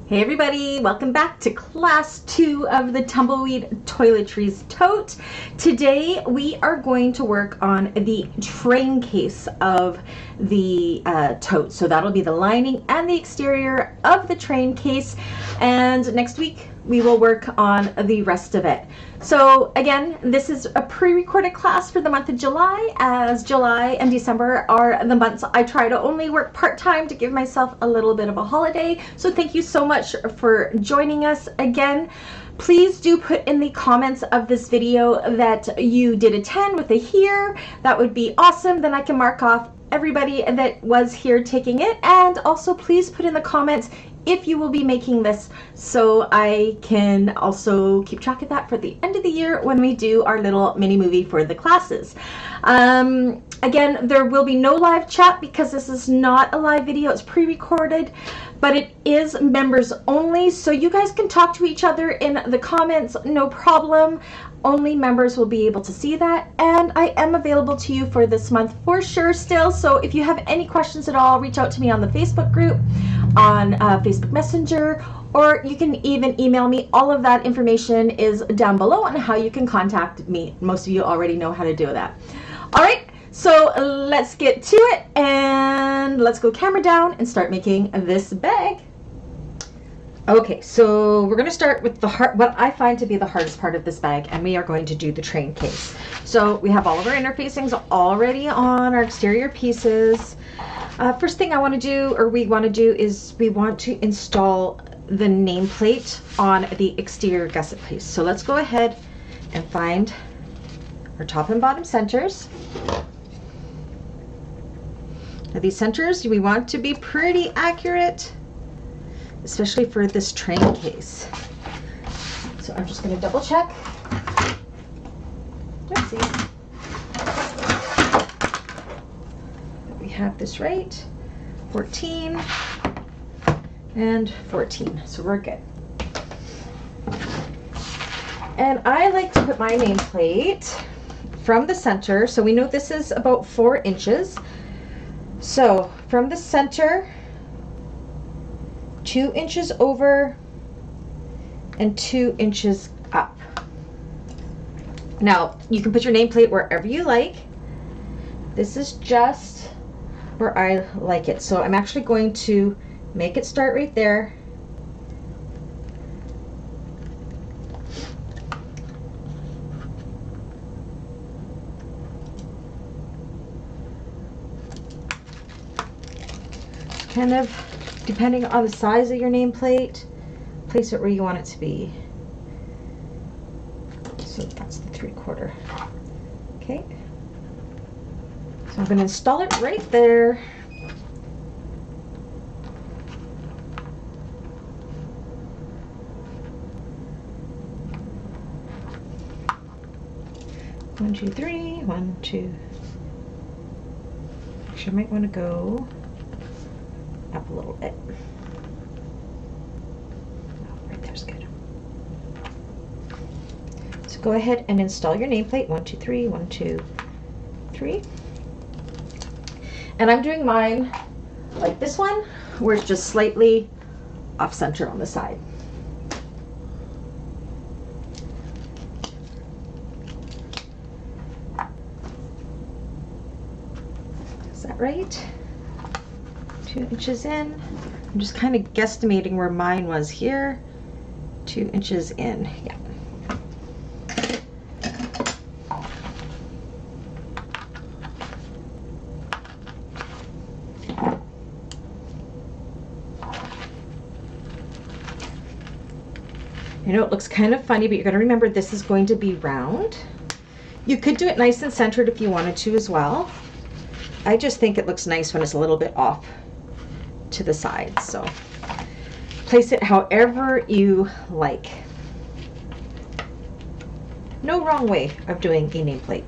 Hey everybody, welcome back to class 2 of the Tumbleweed Toiletries Tote. Today we are going to work on the train case of the tote. So that'll be the lining and the exterior of the train case, and next week we will work on the rest of it. So again, this is a pre-recorded class for the month of July, as July and December are the months I try to only work part-time to give myself a little bit of a holiday. So thank you so much for joining us again. Please do put in the comments of this video that you did attend with a here. That would be awesome. Then I can mark off everybody that was here taking it. And also please put in the comments if you will be making this, so I can also keep track of that for the end of the year when we do our little mini movie for the classes. Again, there will be no live chat because this is not a live video, it's pre-recorded, but it is members only, so you guys can talk to each other in the comments, no problem. Only members will be able to see that, and I am available to you for this month for sure still. So if you have any questions at all, reach out to me on the Facebook group, on Facebook Messenger, or you can even email me. All of that information is down below on how you can contact me. Most of you already know how to do that. All right, so let's get to it, and let's go camera down and start making this bag. Okay, so we're going to start with what I find to be the hardest part of this bag, and we are going to do the train case. So we have all of our interfacings already on our exterior pieces. First thing I want to do, or we want to do, is we want to install the nameplate on the exterior gusset piece. So let's go ahead and find our top and bottom centers. Now these centers, we want to be pretty accurate, especially for this train case. So I'm just going to double check. Oopsie. We have this right. 14 and 14. So we're good. And I like to put my nameplate from the center. So we know this is about 4 inches. So from the center, 2 inches over and 2 inches up. Now you can put your nameplate wherever you like. This is just where I like it. So I'm actually going to make it start right there. Kind of depending on the size of your nameplate, place it where you want it to be. So that's the 3/4. Okay. So I'm going to install it right there. One, two, three. 1, 2. Actually, I might want to go up a little bit. Oh, right there's good. So go ahead and install your nameplate. 1, 2, 3. 1, 2, 3. And I'm doing mine like this one, where it's just slightly off center on the side. Is that right? 2 inches in. I'm just kind of guesstimating where mine was here. 2 inches in. Yeah. I know it looks kind of funny, but you're going to remember this is going to be round. You could do it nice and centered if you wanted to as well. I just think it looks nice when it's a little bit off to the side. So place it however you like. No wrong way of doing a nameplate.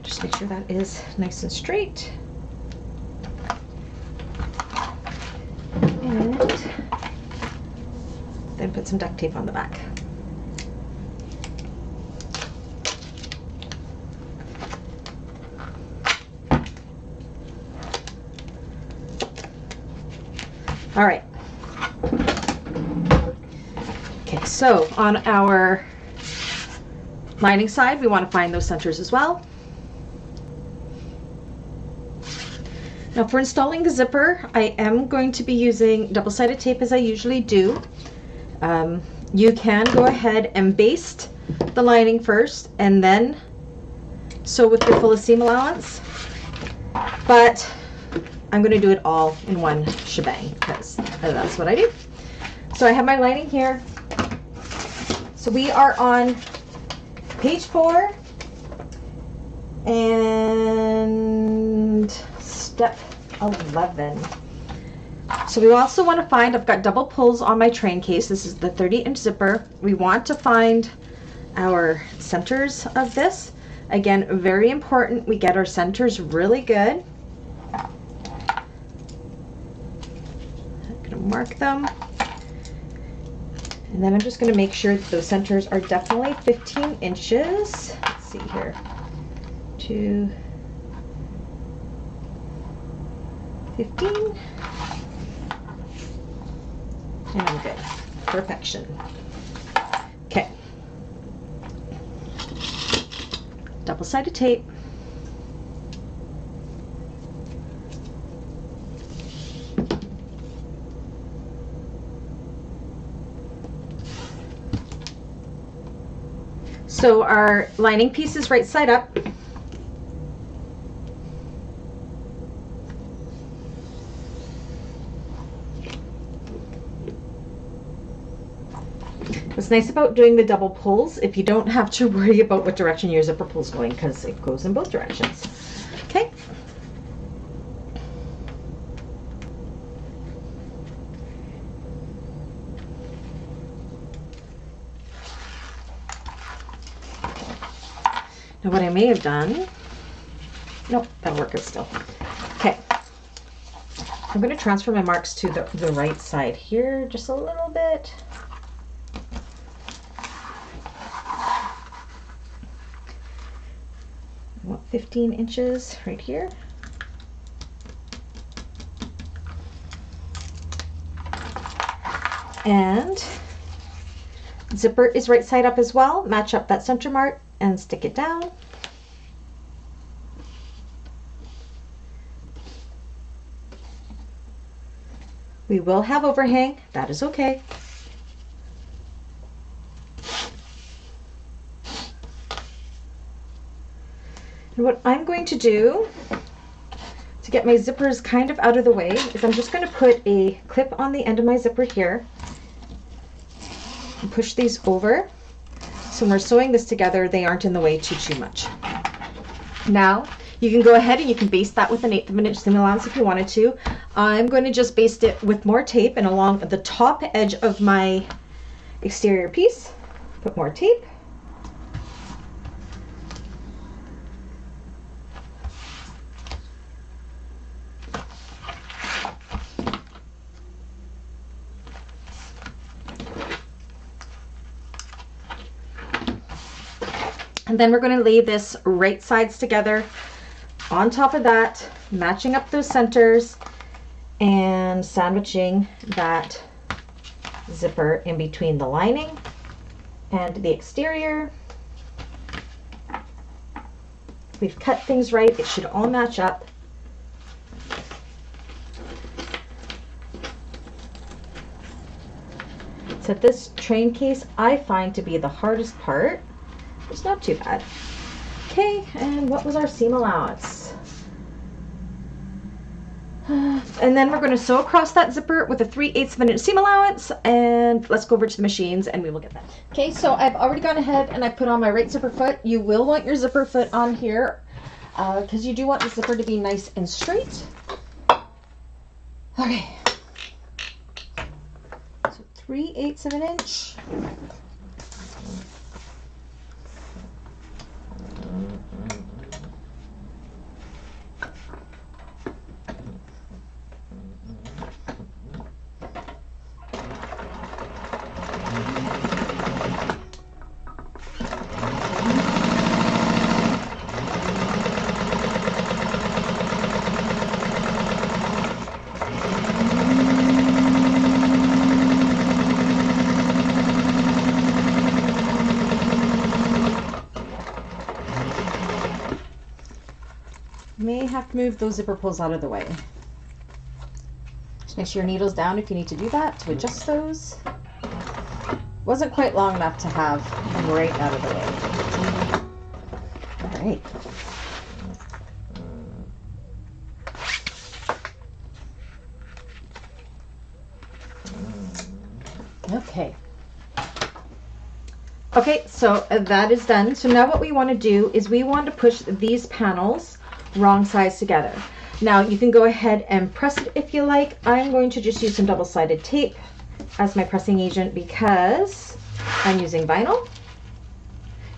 Just make sure that is nice and straight. And then put some duct tape on the back. All right. Okay, so on our lining side, we want to find those centers as well. Now for installing the zipper, I am going to be using double-sided tape as I usually do. You can go ahead and baste the lining first and then sew with your full seam allowance, but I'm going to do it all in one shebang because that's what I do. So I have my lining here. So we are on page 4 and step 11. So we also want to find, I've got double pulls on my train case. This is the 30-inch zipper. We want to find our centers of this. Again, very important we get our centers really good. I'm going to mark them. And then I'm just going to make sure that those centers are definitely 15 inches. Let's see here. 2, 15. And I'm good. Perfection. Okay. Double-sided tape. So our lining piece is right side up. What's nice about doing the double pulls, if you don't have to worry about what direction your zipper pull is going, because it goes in both directions. Okay. Now what I may have done, nope, that'll work out still. Okay. I'm going to transfer my marks to the right side here just a little bit. I want 15 inches right here. And zipper is right side up as well. Match up that center mark and stick it down. We will have overhang, that is okay. And what I'm going to do to get my zippers kind of out of the way is I'm just going to put a clip on the end of my zipper here and push these over. So when we're sewing this together, they aren't in the way too much. Now, you can go ahead and you can baste that with an 1/8 of an inch seam allowance if you wanted to. I'm going to just baste it with more tape and along the top edge of my exterior piece, put more tape. And then we're going to lay this right sides together on top of that, matching up those centers and sandwiching that zipper in between the lining and the exterior. We've cut things right. It should all match up. So this train case I find to be the hardest part. It's not too bad. Okay, and what was our seam allowance? And then we're going to sew across that zipper with a 3/8 of an inch seam allowance, and let's go over to the machines and we will get that. Okay, so I've already gone ahead and I put on my right zipper foot. You will want your zipper foot on here because you do want the zipper to be nice and straight. Okay, so 3/8 of an inch. have to move those zipper pulls out of the way. Just make sure your needle's down if you need to do that to adjust those. Wasn't quite long enough to have them right out of the way. All right. Okay. Okay, so that is done. So now what we want to do is we want to push these panels wrong sides together. Now you can go ahead and press it if you like. I'm going to just use some double-sided tape as my pressing agent because I'm using vinyl.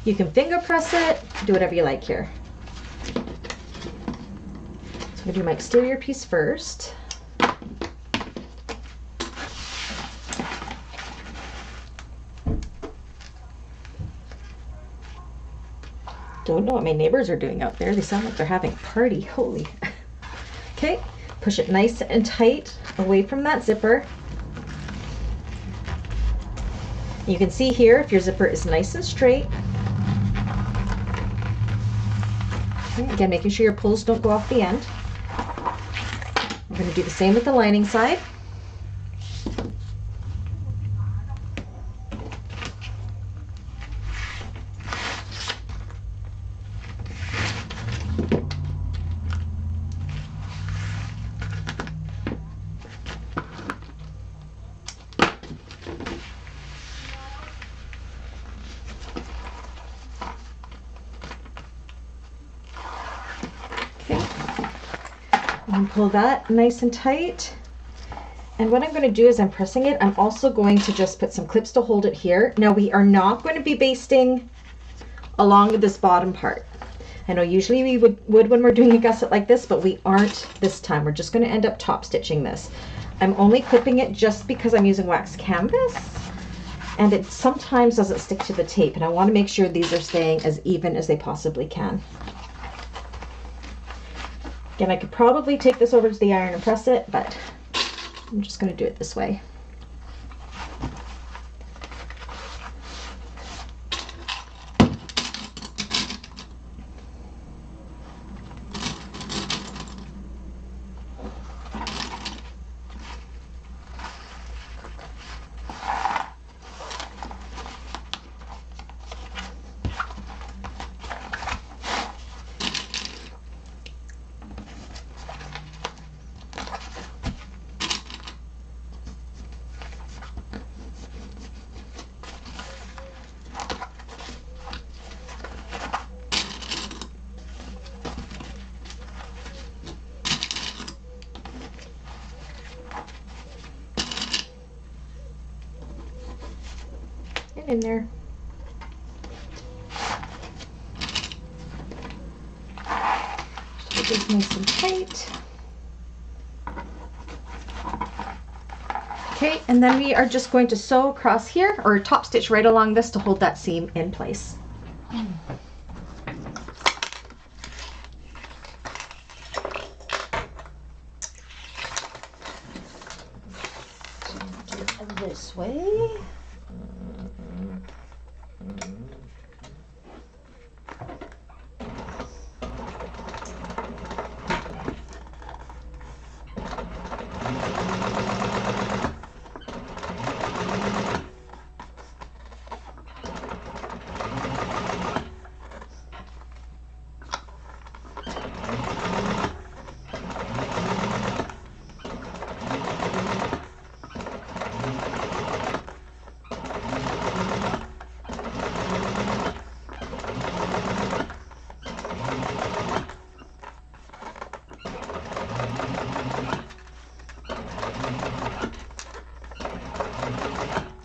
You can finger press it, do whatever you like here. So I'm going to do my exterior piece first. Don't know what my neighbors are doing out there. They sound like they're having a party. Holy. Okay, push it nice and tight away from that zipper. You can see here if your zipper is nice and straight. Okay, again, making sure your pulls don't go off the end. We're going to do the same with the lining side. And pull that nice and tight. And what I'm going to do is I'm pressing it. I'm also going to just put some clips to hold it here. Now we are not going to be basting along this bottom part. I know usually we would when we're doing a gusset like this, but we aren't this time. We're just going to end up top stitching this. I'm only clipping it just because I'm using wax canvas and it sometimes doesn't stick to the tape, and I want to make sure these are staying as even as they possibly can. Again, I could probably take this over to the iron and press it, but I'm just going to do it this way. In there. Just get this nice and tight. Okay, and then we are just going to sew across here, or top stitch right along this to hold that seam in place. Do it this way.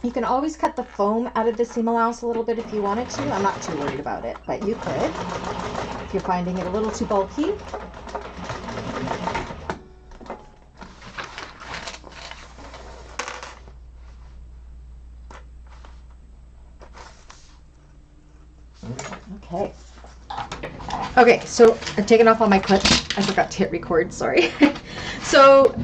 You can always cut the foam out of the seam allowance a little bit if you wanted to. I'm not too worried about it, but you could if you're finding it a little too bulky. Okay. Okay, so I've taken off all my clips. I forgot to hit record, sorry. So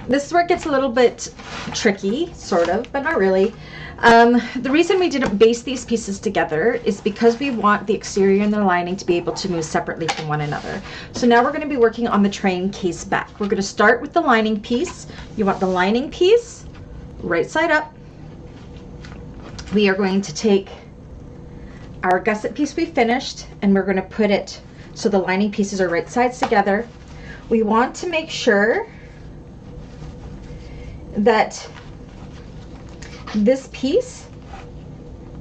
this is where it gets a little bit tricky, sort of, but not really. The reason we didn't baste these pieces together is because we want the exterior and the lining to be able to move separately from one another. So now we're going to be working on the train case back. We're going to start with the lining piece. You want the lining piece right side up. We are going to take our gusset piece we finished and we're going to put it so the lining pieces are right sides together. We want to make sure that this piece,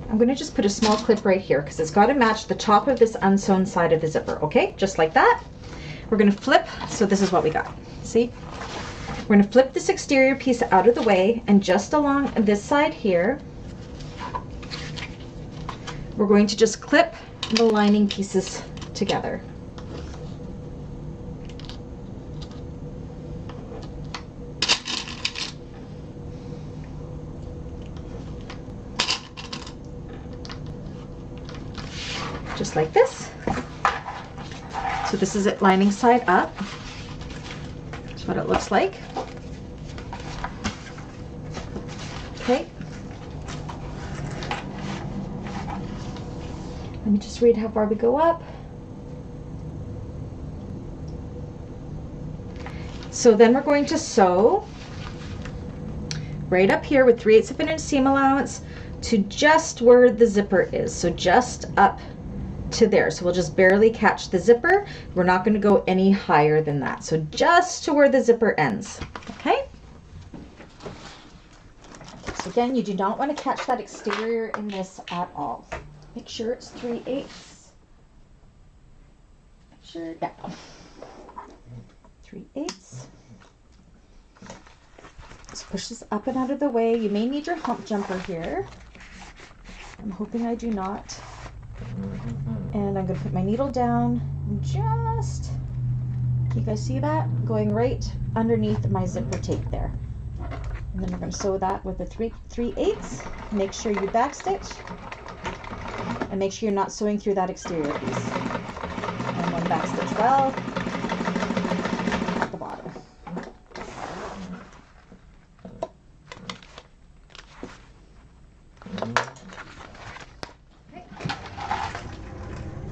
I'm going to just put a small clip right here because it's got to match the top of this unsewn side of the zipper. Okay, just like that. We're going to flip, so this is what we got. See? We're going to flip this exterior piece out of the way, and just along this side here, we're going to just clip the lining pieces together. Just like this. So this is it lining side up. That's what it looks like. Okay. Let me just read how far we go up. So then we're going to sew right up here with 3/8 of an inch seam allowance to just where the zipper is. So just up to there. So we'll just barely catch the zipper. We're not going to go any higher than that. So just to where the zipper ends. Okay. So again, you do not want to catch that exterior in this at all. Make sure it's 3/8. Make sure, yeah. 3/8. Just push this up and out of the way. You may need your hump jumper here. I'm hoping I do not. And I'm going to put my needle down and just, can you guys see that? Going right underneath my zipper tape there. And then we're going to sew that with a 3/8. Make sure you backstitch. And make sure you're not sewing through that exterior piece. And then backstitch well at the bottom.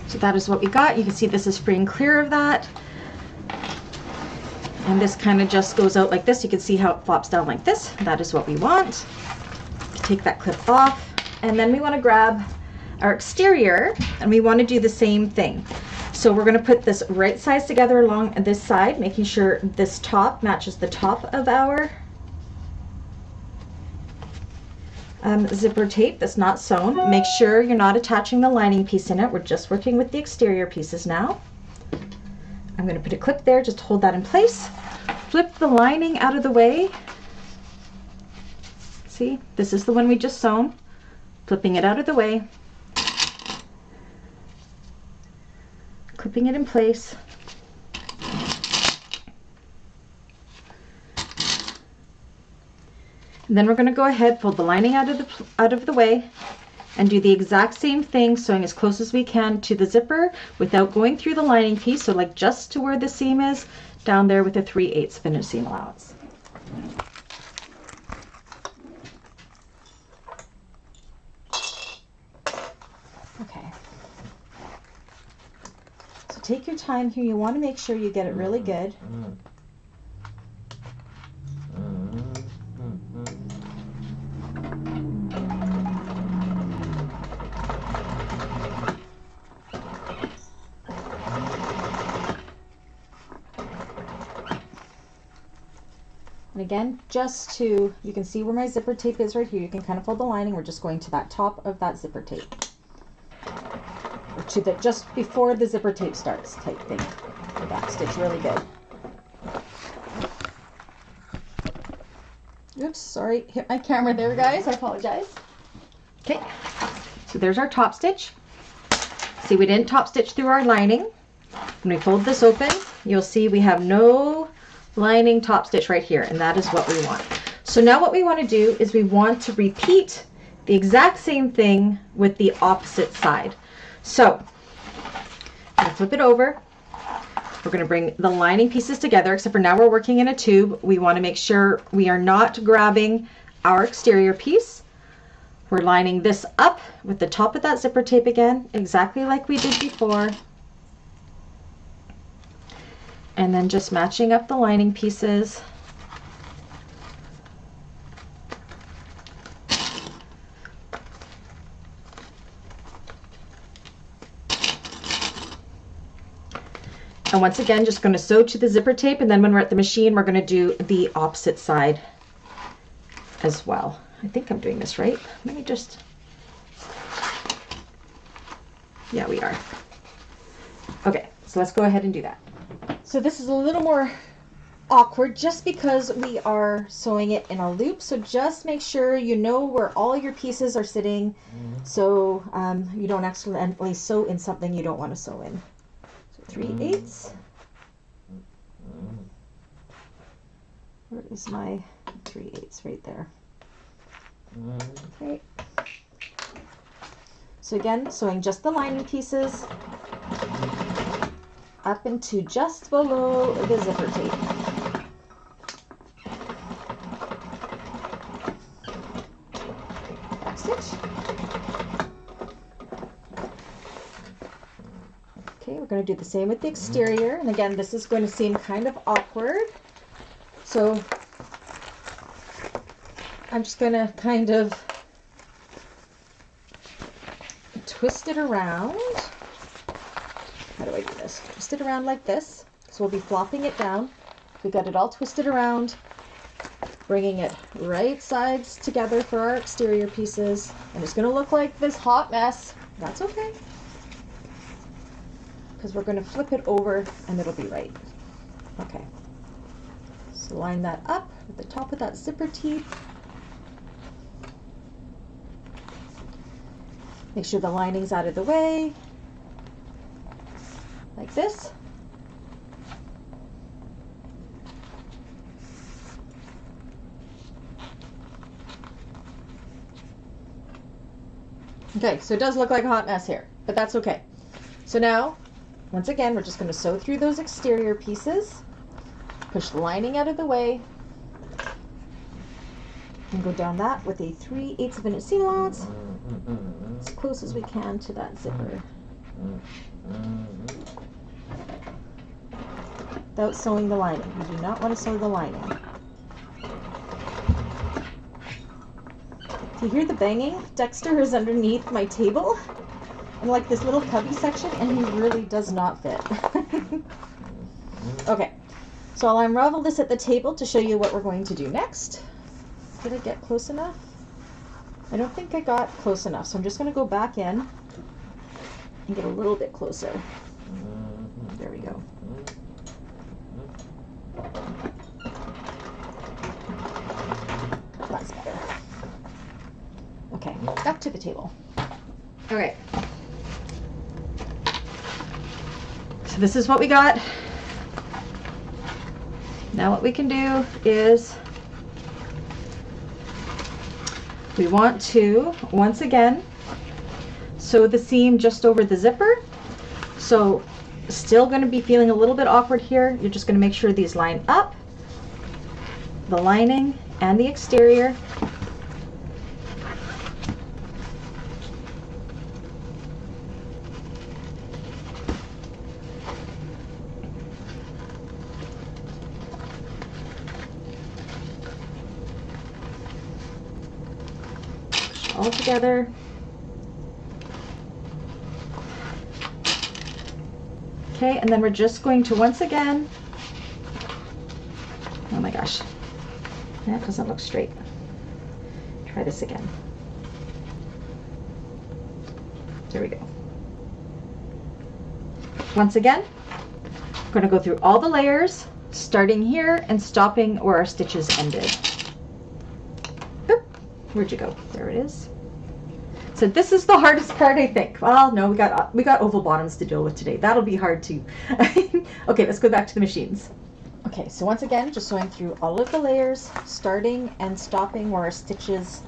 So that is what we got. You can see this is free and clear of that. And this kind of just goes out like this. You can see how it flops down like this. That is what we want. Take that clip off. And then we want to grab our exterior and we want to do the same thing. So we're going to put this right sides together along this side, making sure this top matches the top of our zipper tape that's not sewn. Make sure you're not attaching the lining piece in it. We're just working with the exterior pieces now. I'm going to put a clip there just to hold that in place. Flip the lining out of the way. See, this is the one we just sewn. Flipping it out of the way. Clipping it in place. And then we're going to go ahead, fold the lining out of the way, and do the exact same thing, sewing as close as we can to the zipper without going through the lining piece. So like just to where the seam is, down there with a 3/8 of an inch seam allowance. Okay. So take your time here. You want to make sure you get it really good. And again, just to, you can see where my zipper tape is right here. You can kind of fold the lining. We're just going to that top of that zipper tape. Or to the, just before the zipper tape starts type thing. Back stitch really good. Oops, sorry, hit my camera there, guys. I apologize. Okay, so there's our top stitch. See, we didn't top stitch through our lining. When we fold this open, you'll see we have no lining top stitch right here, and that is what we want. So now what we want to do is we want to repeat the exact same thing with the opposite side. So I'm going to flip it over. We're going to bring the lining pieces together, except for now we're working in a tube. We want to make sure we are not grabbing our exterior piece. We're lining this up with the top of that zipper tape again, exactly like we did before. And then just matching up the lining pieces. And once again, just going to sew to the zipper tape, and then when we're at the machine, we're going to do the opposite side as well. I think I'm doing this right. Let me just... Yeah, we are. Okay, so let's go ahead and do that. So this is a little more awkward just because we are sewing it in a loop. So just make sure you know where all your pieces are sitting, so you don't accidentally sew in something you don't want to sew in. 3/8. Where is my 3/8? Right there. Okay. So again, sewing just the lining pieces up into just below the zipper tape. Back stitch. Okay, we're going to do the same with the exterior, and again, this is going to seem kind of awkward, so I'm just going to kind of twist it around. How do I do this? Twist it around like this, so we'll be flopping it down. We got it all twisted around, bringing it right sides together for our exterior pieces, and it's going to look like this hot mess. That's okay, because we're going to flip it over and it'll be right. Okay, so line that up at the top of that zipper tape. Make sure the lining's out of the way, like this. Okay, so it does look like a hot mess here, but that's okay. So now, once again, we're just going to sew through those exterior pieces, push the lining out of the way, and go down that with a 3/8 of an inch seam allowance, as close as we can to that zipper, without sewing the lining. You do not want to sew the lining. Do you hear the banging? Dexter is underneath my table in like this little cubby section, and he really does not fit. Okay, so I'll unravel this at the table to show you what we're going to do next. Did I get close enough? I don't think I got close enough, so I'm just going to go back in and get a little bit closer. There we go. That's better. Okay, back to the table. Okay. So this is what we got. Now what we can do is we want to, once again, sew the seam just over the zipper. So still going to be feeling a little bit awkward here. You're just going to make sure these line up, the lining and the exterior. All together. Okay, and then we're just going to once again, oh my gosh, that doesn't look straight. Try this again. There we go. Once again, we're going to go through all the layers, starting here and stopping where our stitches ended. Oop, where'd you go? There it is. So this is the hardest part, I think. Well, no, we got oval bottoms to deal with today. That'll be hard too. Okay, let's go back to the machines. Okay, so once again, just sewing through all of the layers, starting and stopping where our stitches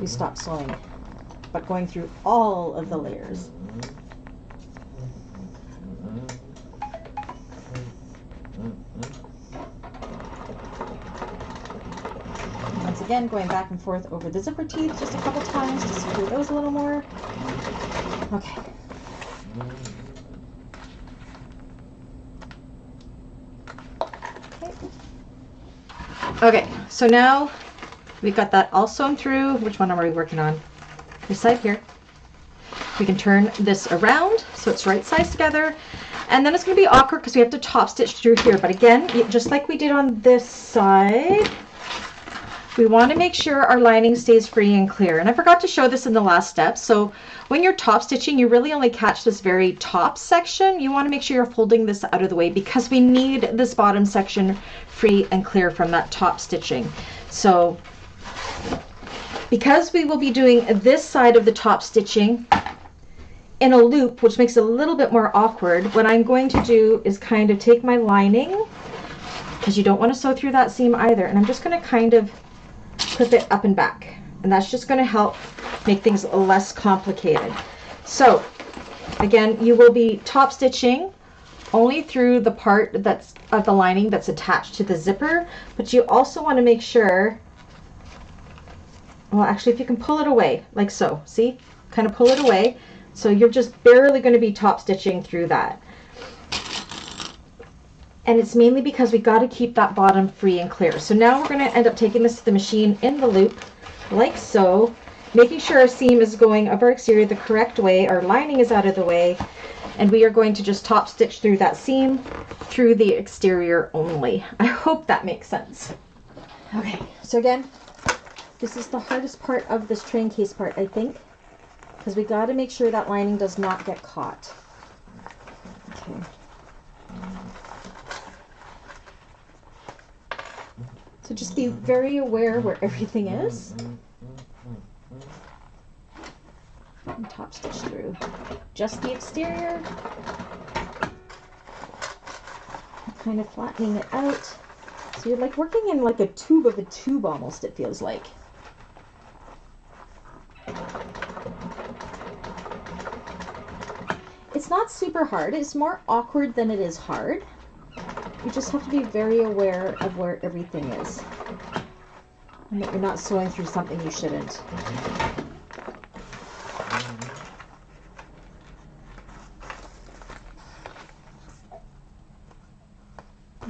we stopped sewing, but going through all of the layers. Once again, going back and forth over the zipper teeth just a couple times to secure those a little more. Okay. Okay, so now we've got that all sewn through. Which one are we working on? This side here. We can turn this around so it's right sides together. And then it's going to be awkward because we have to top stitch through here. But again, just like we did on this side, we want to make sure our lining stays free and clear. And I forgot to show this in the last step. So when you're top stitching, you really only catch this very top section. You want to make sure you're folding this out of the way because we need this bottom section free and clear from that top stitching. So because we will be doing this side of the top stitching in a loop, which makes it a little bit more awkward, what I'm going to do is kind of take my lining, because you don't want to sew through that seam either, and I'm just going to kind of clip it up and back, and that's just going to help make things less complicated. So again, you will be top stitching only through the part that's of the lining that's attached to the zipper, but you also want to make sure, well, actually, if you can pull it away like so, see, kind of pull it away, so you're just barely going to be top stitching through that. And it's mainly because we got to keep that bottom free and clear. So now we're going to end up taking this to the machine in the loop like so, making sure our seam is going of our exterior the correct way, our lining is out of the way, and we are going to just top stitch through that seam through the exterior only. I hope that makes sense. Okay, so again, this is the hardest part of this train case part, I think, because we got to make sure that lining does not get caught. Okay. So just be very aware where everything is. And top stitch through just the exterior. Kind of flattening it out. So you're like working in like a tube of a tube almost, it feels like. It's not super hard. It's more awkward than it is hard. You just have to be very aware of where everything is, and that you're not sewing through something you shouldn't.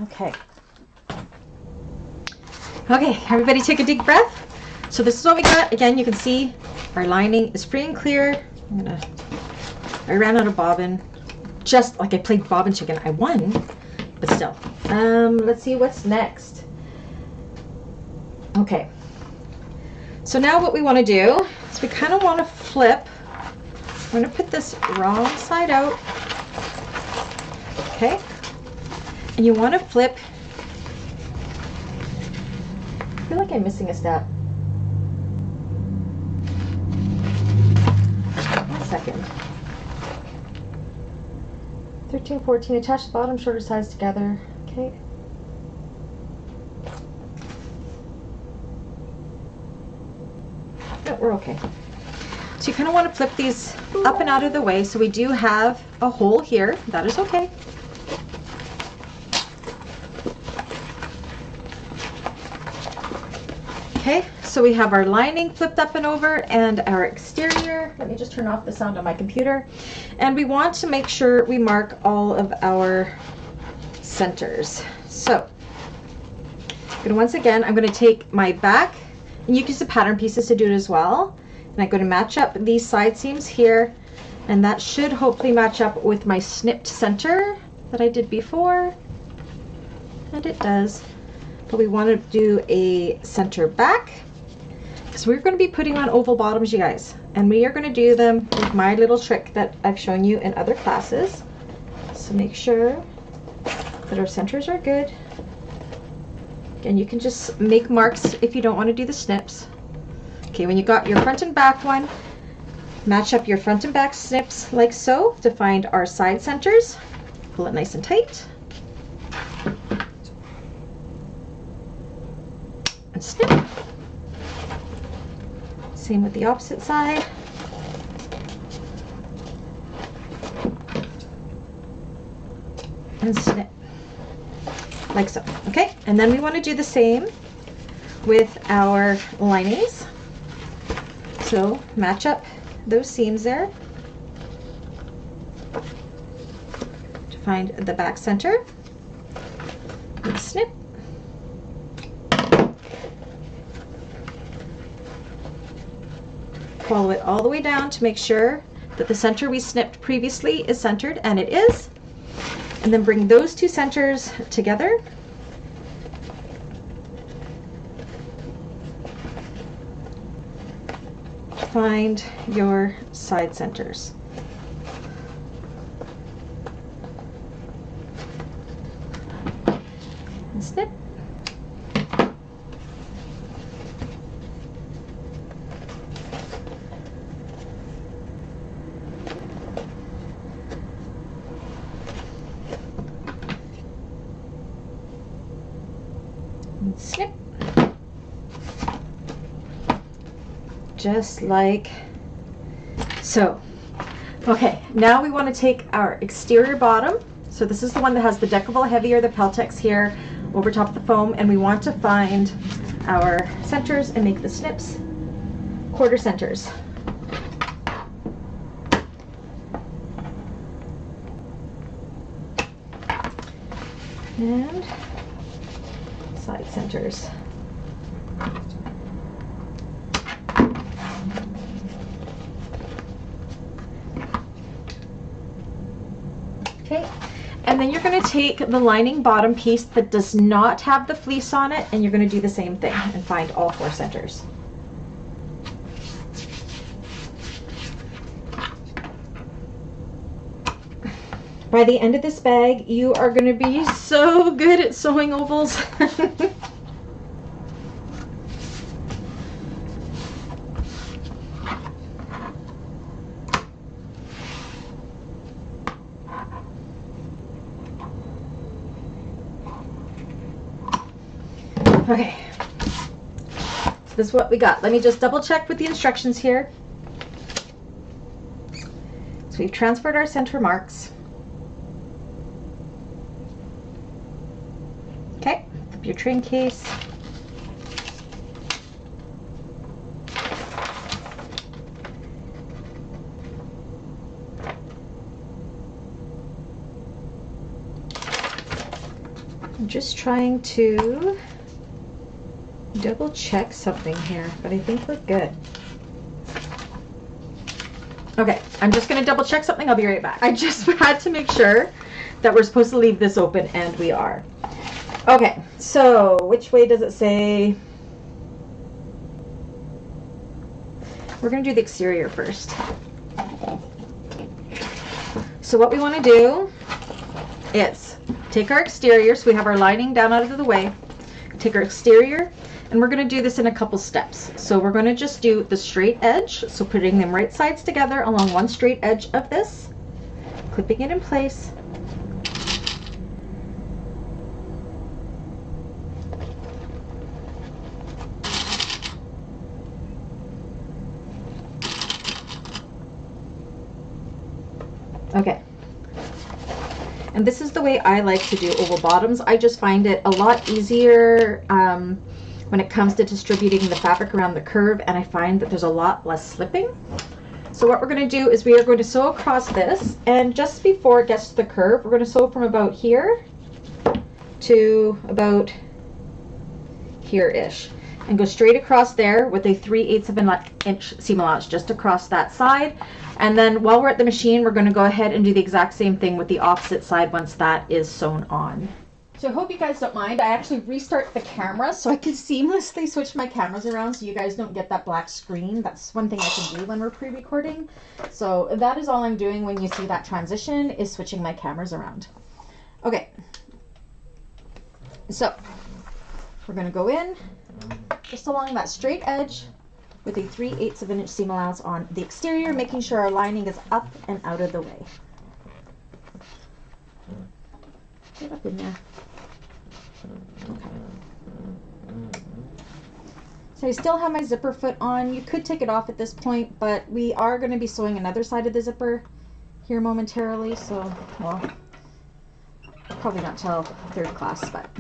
Okay. Okay, everybody take a deep breath. So this is what we got. Again, you can see our lining is free and clear. I ran out of bobbin. Just like I played bobbin chicken. I won, but still. Let's see what's next. Okay. So now what we want to do is we kind of want to flip. I'm going to put this wrong side out. Okay. And you want to flip. I feel like I'm missing a step. 1 second. 13, 14, attach the bottom shorter sides together. Okay. No, we're okay. So you kind of want to flip these up and out of the way. So we do have a hole here. That is okay. Okay, so we have our lining flipped up and over and our exterior. Let me just turn off the sound on my computer. And we want to make sure we mark all of our centers. So once again, I'm going to take my back, and you can use the pattern pieces to do it as well. And I'm going to match up these side seams here, and that should hopefully match up with my snipped center that I did before. And it does. But we want to do a center back, because we're going to be putting on oval bottoms, you guys, and we are going to do them with my little trick that I've shown you in other classes. So make sure that our centers are good. Again, you can just make marks if you don't want to do the snips. Okay, when you got your front and back one, match up your front and back snips like so to find our side centers. Pull it nice and tight. And snip. Same with the opposite side. And snip. Like so. Okay, and then we want to do the same with our linings. So match up those seams there to find the back center. And snip. Follow it all the way down to make sure that the center we snipped previously is centered, and it is. And then bring those two centers together. Find your side centers. And snip. And snip. Just like so. Okay, now we want to take our exterior bottom. So this is the one that has the deckable heavier, the Peltex here over top of the foam, and we want to find our centers and make the snips quarter centers. And side centers. Okay, and then you're going to take the lining bottom piece that does not have the fleece on it, and you're going to do the same thing and find all four centers. By the end of this bag, you are going to be so good at sewing ovals. Okay, so this is what we got. Let me just double check with the instructions here. So we've transferred our center marks. Okay, flip your train case. I'm just trying to double check something here, but I think we're good. Okay, I'm just going to double check something. I'll be right back. I just had to make sure that we're supposed to leave this open, and we are. Okay, so which way does it say? We're going to do the exterior first. So what we want to do is take our exterior, so we have our lining down out of the way, take our exterior, and we're going to do this in a couple steps. So we're going to just do the straight edge, so putting them right sides together along one straight edge of this, clipping it in place. Okay. And this is the way I like to do oval bottoms. I just find it a lot easier when it comes to distributing the fabric around the curve, and I find that there's a lot less slipping. So what we're going to do is we are going to sew across this, and just before it gets to the curve, we're going to sew from about here to about here-ish, and go straight across there with a 3/8 of an inch seam allowance just across that side. And then while we're at the machine, we're going to go ahead and do the exact same thing with the opposite side once that is sewn on. So I hope you guys don't mind. I actually restart the camera so I can seamlessly switch my cameras around so you guys don't get that black screen. That's one thing I can do when we're pre-recording. So that is all I'm doing when you see that transition, is switching my cameras around. Okay. So we're going to go in just along that straight edge with a 3/8 of an inch seam allowance on the exterior, making sure our lining is up and out of the way. Get up in there. Okay. So I still have my zipper foot on. You could take it off at this point, but we are going to be sewing another side of the zipper here momentarily, so, well, probably not till third class, but.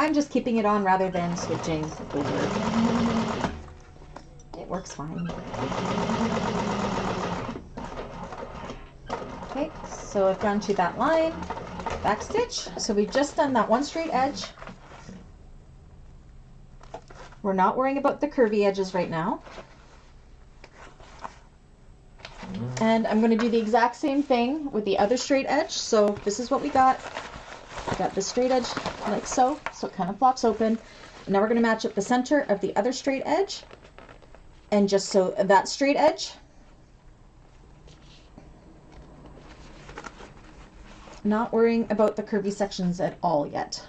mind just keeping it on rather than switching over. It works fine. Okay, so I've gone to that line, back stitch. So we've just done that one straight edge. We're not worrying about the curvy edges right now. And I'm going to do the exact same thing with the other straight edge. So this is what we got. We got the straight edge like so, so it kind of flops open. And now we're going to match up the center of the other straight edge. And just so that straight edge. Not worrying about the curvy sections at all yet.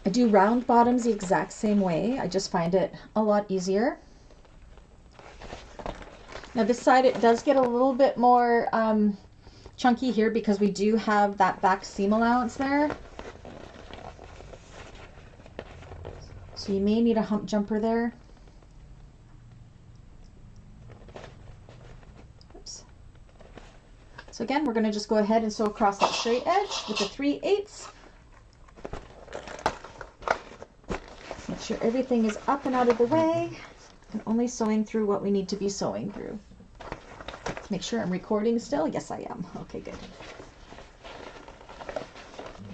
I do round bottoms the exact same way. I just find it a lot easier. Now this side, it does get a little bit more chunky here because we do have that back seam allowance there. So you may need a hump jumper there. Oops. So again, we're going to just go ahead and sew across that straight edge with the 3/8. Make sure everything is up and out of the way and only sewing through what we need to be sewing through. Let's make sure I'm recording still. Yes, I am. Okay, good.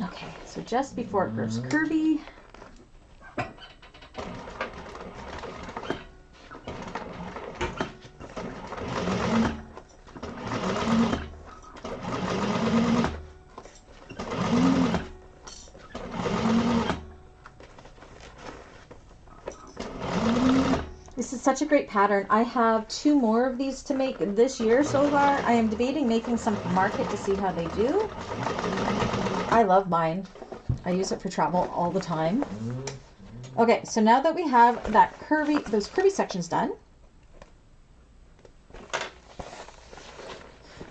Okay, so just before it grows curvy, this is such a great pattern. I have 2 more of these to make this year so far. I am debating making some for market to see how they do. I love mine. I use it for travel all the time. Okay, so now that we have that those curvy sections done,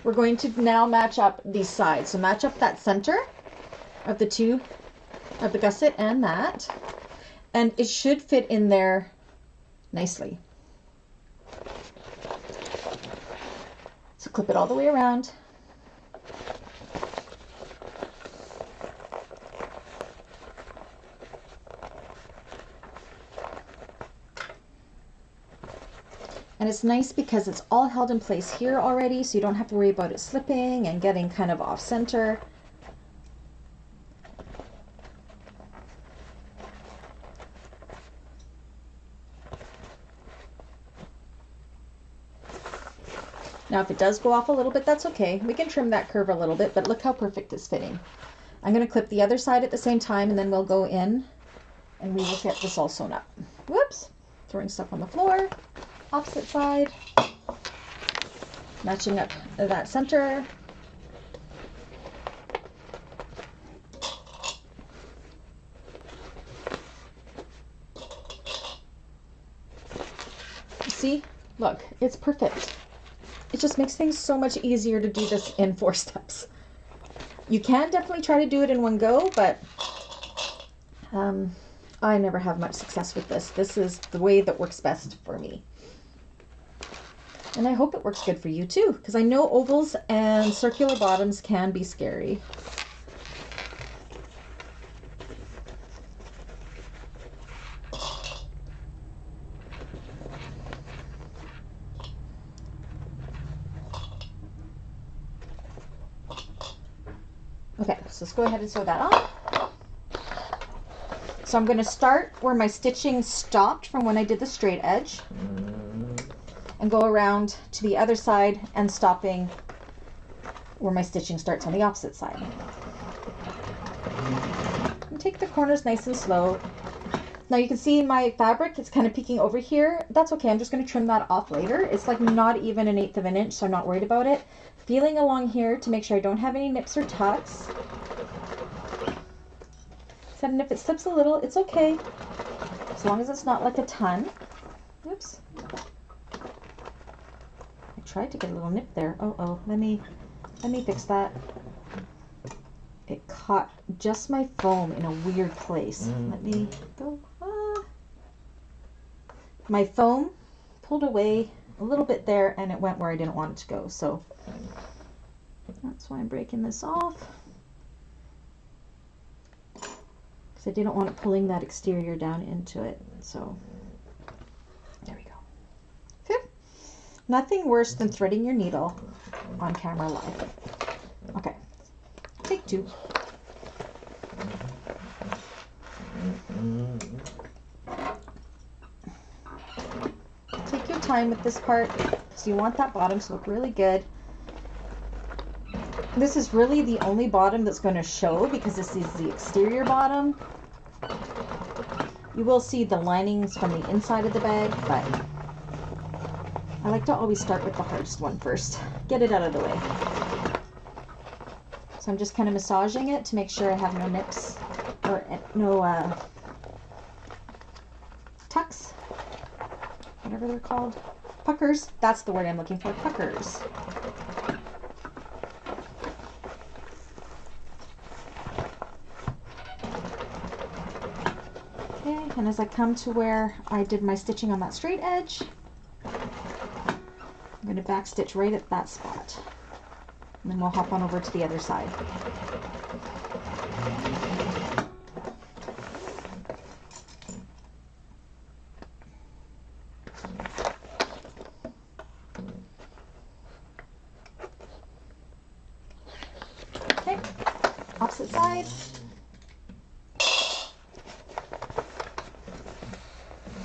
we're going to now match up these sides. So match up that center of the two, of the gusset and that, and it should fit in there nicely. So clip it all the way around. And it's nice because it's all held in place here already, so you don't have to worry about it slipping and getting kind of off center. Now if it does go off a little bit, that's okay. We can trim that curve a little bit, but look how perfect it's fitting. I'm going to clip the other side at the same time, and then we'll go in and we will get this all sewn up. Whoops, throwing stuff on the floor. Opposite side, matching up that center. See, look, it's perfect. It just makes things so much easier to do this in 4 steps. You can definitely try to do it in one go, but I never have much success with this. This is the way that works best for me. And I hope it works good for you too, because I know ovals and circular bottoms can be scary. Okay, so let's go ahead and sew that on. So I'm going to start where my stitching stopped from when I did the straight edge, and go around to the other side and stopping where my stitching starts on the opposite side. And take the corners nice and slow. Now you can see my fabric, it's kind of peeking over here. That's okay, I'm just going to trim that off later. It's like not even 1/8 of an inch, so I'm not worried about it. Feeling along here to make sure I don't have any nips or tucks. And if it slips a little, it's okay, as long as it's not like a ton. Oops. I tried to get a little nip there. Oh, let me fix that. It caught just my foam in a weird place. Let me go. my foam pulled away a little bit there and it went where I didn't want it to go. So that's why I'm breaking this off. Because I didn't want it pulling that exterior down into it. So there we go. Okay. Nothing worse than threading your needle on camera live. Okay. Take two. Take your time with this part because you want that bottom to look really good. This is really the only bottom that's going to show because this is the exterior bottom. You will see the linings from the inside of the bag, but I like to always start with the hardest one first. Get it out of the way. So I'm just kind of massaging it to make sure I have no nips or no tucks, whatever they're called. Puckers, that's the word I'm looking for, puckers. Okay, and as I come to where I did my stitching on that straight edge, I'm going to back stitch right at that spot. And then we'll hop on over to the other side. Okay, opposite side.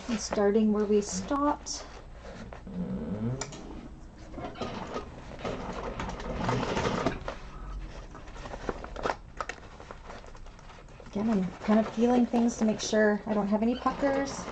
And starting where we stopped. Again, I'm kind of feeling things to make sure I don't have any puckers.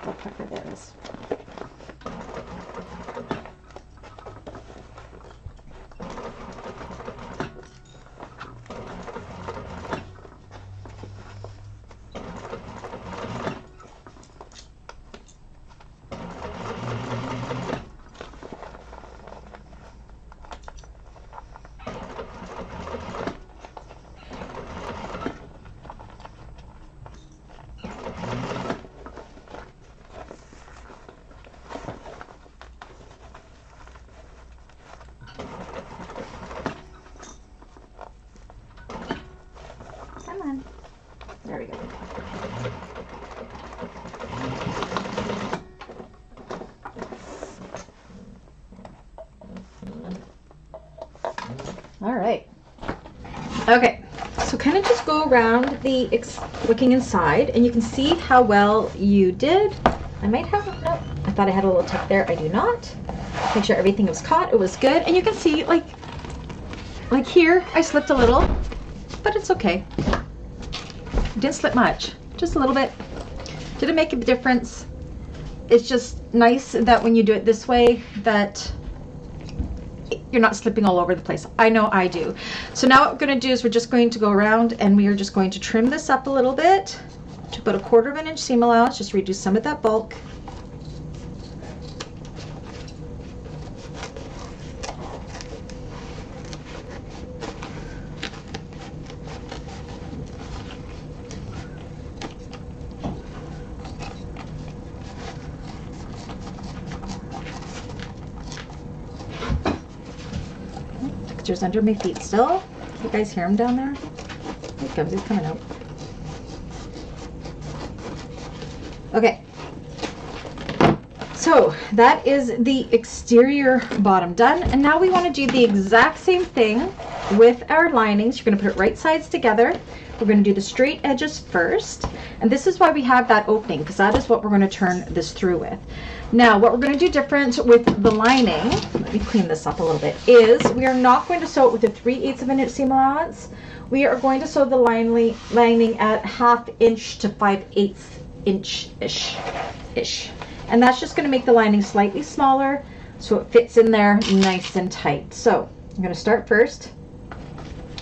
What pucker there is. There we go. All right. Okay, so kind of just go around the looking inside, and you can see how well you did. I might have, no, I thought I had a little tuck there. I do not. Make sure everything was caught. It was good, and you can see like here I slipped a little, but it's okay. Didn't slip much, just a little bit. Didn't make a difference. It's just nice that when you do it this way that you're not slipping all over the place. I know I do. So now what we're going to do is we're just going to go around and we are just going to trim this up a little bit to about 1/4 of an inch seam allowance, just reduce some of that bulk. Texture's under my feet still. Can you guys hear him down there? Here he comes, he's coming out. Okay, so that is the exterior bottom done, and now we want to do the exact same thing with our linings. You're going to put it right sides together. We're going to do the straight edges first, and this is why we have that opening, because that is what we're going to turn this through with. Now what we're going to do different with the lining, let me clean this up a little bit, is we are not going to sew it with a 3/8 of an inch seam allowance. We are going to sew the lining at 1/2 inch to 5/8 inch-ish. And that's just going to make the lining slightly smaller so it fits in there nice and tight. So I'm going to start first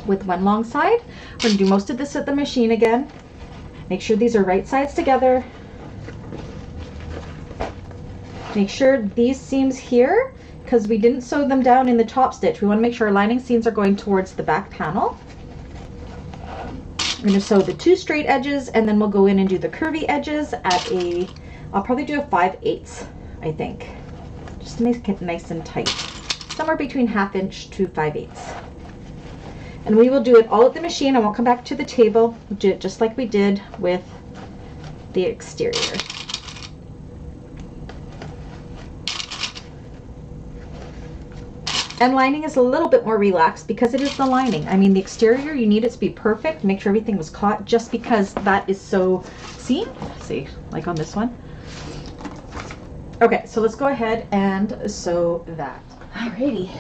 with one long side. We're going to do most of this at the machine again. Make sure these are right sides together. Make sure these seams here, because we didn't sew them down in the top stitch, we want to make sure our lining seams are going towards the back panel. I'm going to sew the 2 straight edges, and then we'll go in and do the curvy edges at a, I'll probably do a 5/8, I think, just to make it nice and tight, somewhere between 1/2 inch to 5/8. And we will do it all at the machine. I won't come back to the table. We'll do it just like we did with the exterior. And lining is a little bit more relaxed because it is the lining. I mean, the exterior, you need it to be perfect. Make sure everything was caught, just because that is so seen. See, like on this one. Okay, so let's go ahead and sew that. Alrighty.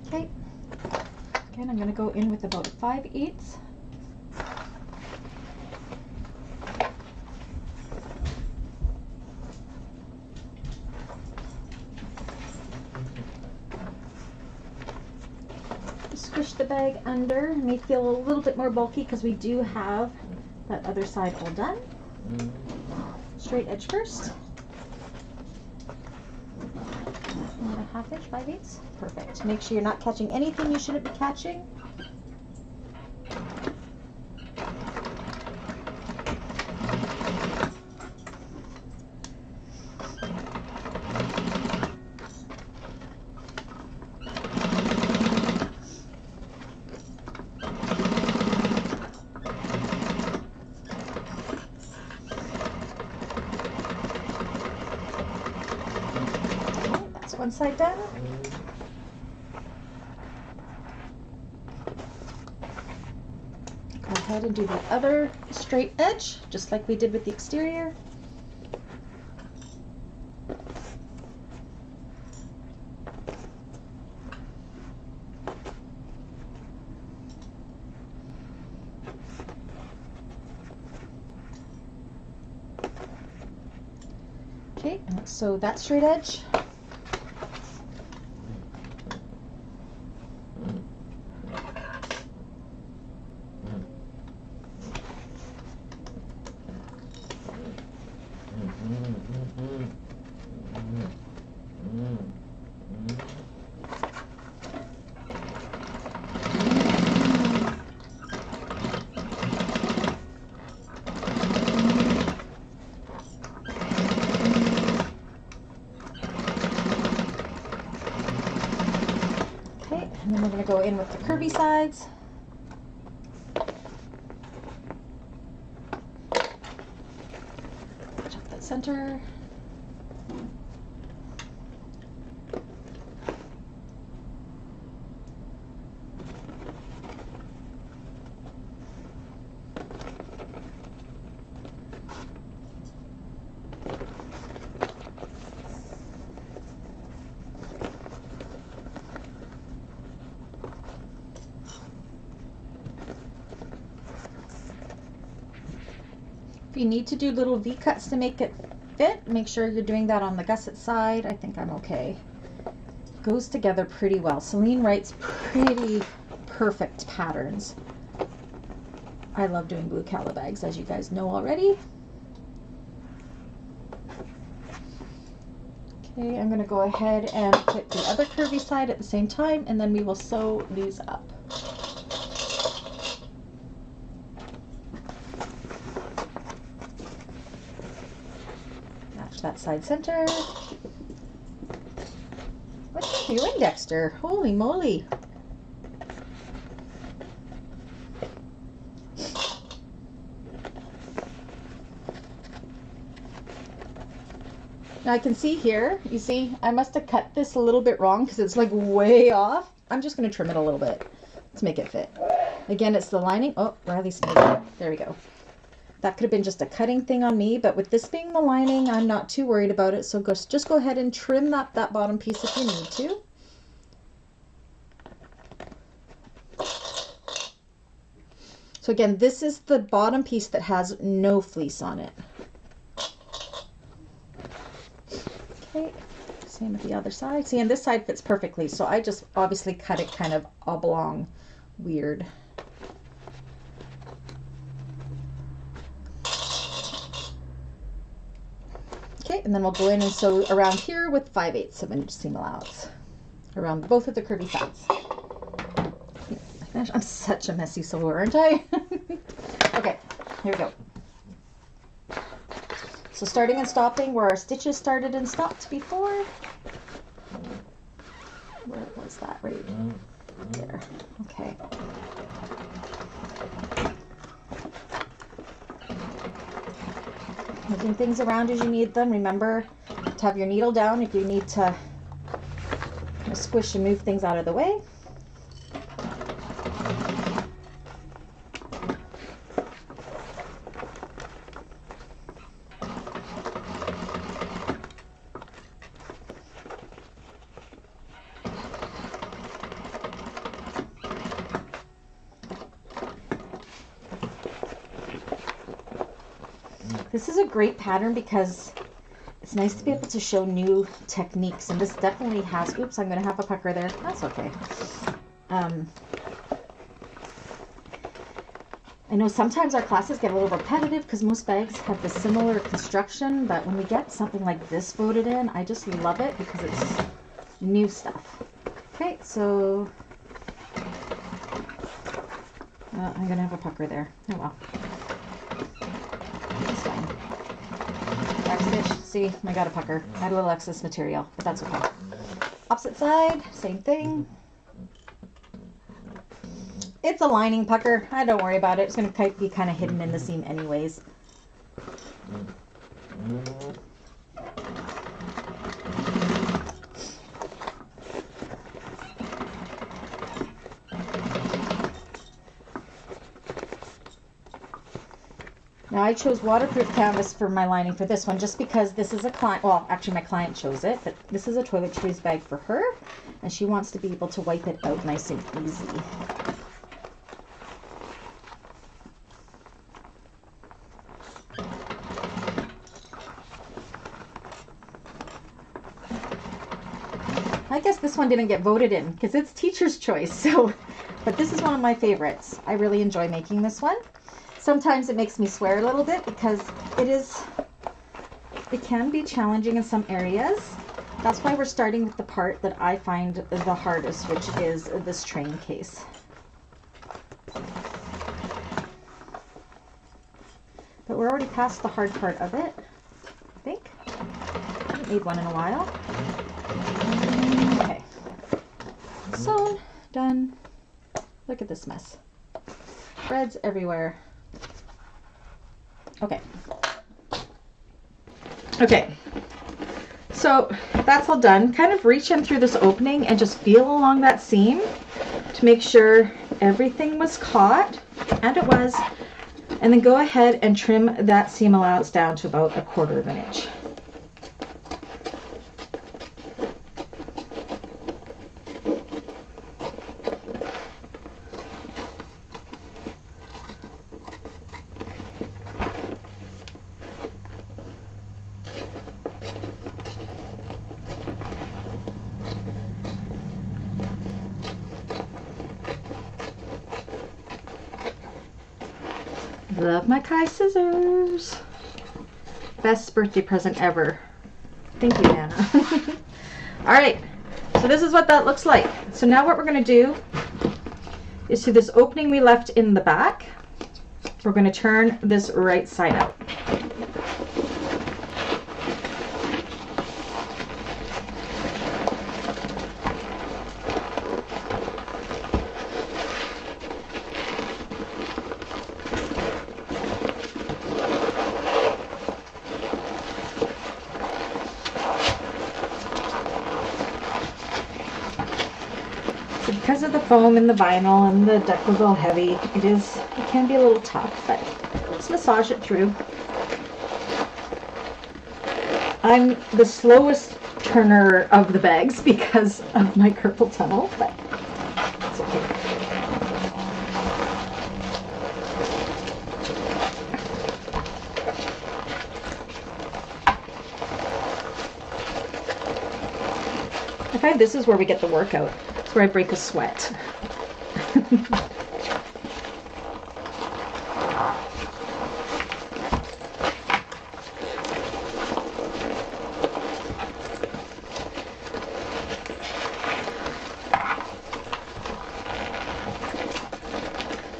Okay. Again, I'm going to go in with about 5/8. Squish the bag under. It may feel a little bit more bulky because we do have that other side all done. Straight edge first. And a 1/2 inch, 5/8. Perfect. Make sure you're not catching anything you shouldn't be catching. One side done. Go ahead and do the other straight edge, just like we did with the exterior. Okay, and let's sew that straight edge. And then we're going to go in with the curvy sides. Check that center. If you need to do little V-cuts to make it fit, make sure you're doing that on the gusset side. I think I'm okay. Goes together pretty well. Celine writes pretty perfect patterns. I love doing blue cala bags, as you guys know already. Okay, I'm going to go ahead and put the other curvy side at the same time, and then we will sew these up. That side center. What are you doing, Dexter? Holy moly. Now I can see here, you see, I must have cut this a little bit wrong because it's like way off. I'm just going to trim it a little bit. Let's make it fit. Again, it's the lining. Oh, Riley's sneezing. There we go. That could have been just a cutting thing on me, but with this being the lining, I'm not too worried about it. So just go ahead and trim that bottom piece if you need to. So again, this is the bottom piece that has no fleece on it. Okay, just Same with the other side. See, and this side fits perfectly, so I just obviously cut it kind of oblong weird. Okay, and then we'll go in and sew around here with 5/8 of an inch seam allowance around both of the curvy sides. I'm such a messy sewer, aren't I? Okay, here we go. So starting and stopping where our stitches started and stopped before. Where was that? Right there. Okay. Moving things around as you need them. Remember to have your needle down if you need to kind of squish and move things out of the way. This is a great pattern because it's nice to be able to show new techniques, and this definitely has, oops, I'm going to have a pucker there. That's okay. I know sometimes our classes get a little repetitive because most bags have the similar construction, but when we get something like this voted in, I just love it because it's new stuff. Okay, so I'm going to have a pucker there. Oh well. It's fine. Backstitch. See, I got a pucker. I had a little excess material, but that's okay. Opposite side, same thing. It's a lining pucker. I don't worry about it. It's going to be kind of hidden in the seam anyways. Now I chose waterproof canvas for my lining for this one just because this is a client, well actually my client chose it, but this is a toiletries bag for her and she wants to be able to wipe it out nice and easy. I guess this one didn't get voted in because it's teacher's choice, so, but this is one of my favorites. I really enjoy making this one. Sometimes it makes me swear a little bit because it can be challenging in some areas. That's why we're starting with the part that I find the hardest, which is this train case. But we're already past the hard part of it, I think. I haven't made one in a while. Okay. Sewn, done. Look at this mess. Threads everywhere. Okay. Okay. So that's all done. Kind of reach in through this opening and just feel along that seam to make sure everything was caught, and it was. And then go ahead and trim that seam allowance down to about 1/4 of an inch. Love my Kai scissors. Best birthday present ever. Thank you, Nana. All right, so this is what that looks like. So now what we're going to do is to this opening we left in the back, we're going to turn this right side out. Because of the foam and the vinyl and the deck was all heavy, it can be a little tough, but let's massage it through. I'm the slowest turner of the bags because of my carpal tunnel, but it's okay. I find this is where we get the workout. It's where I break a sweat.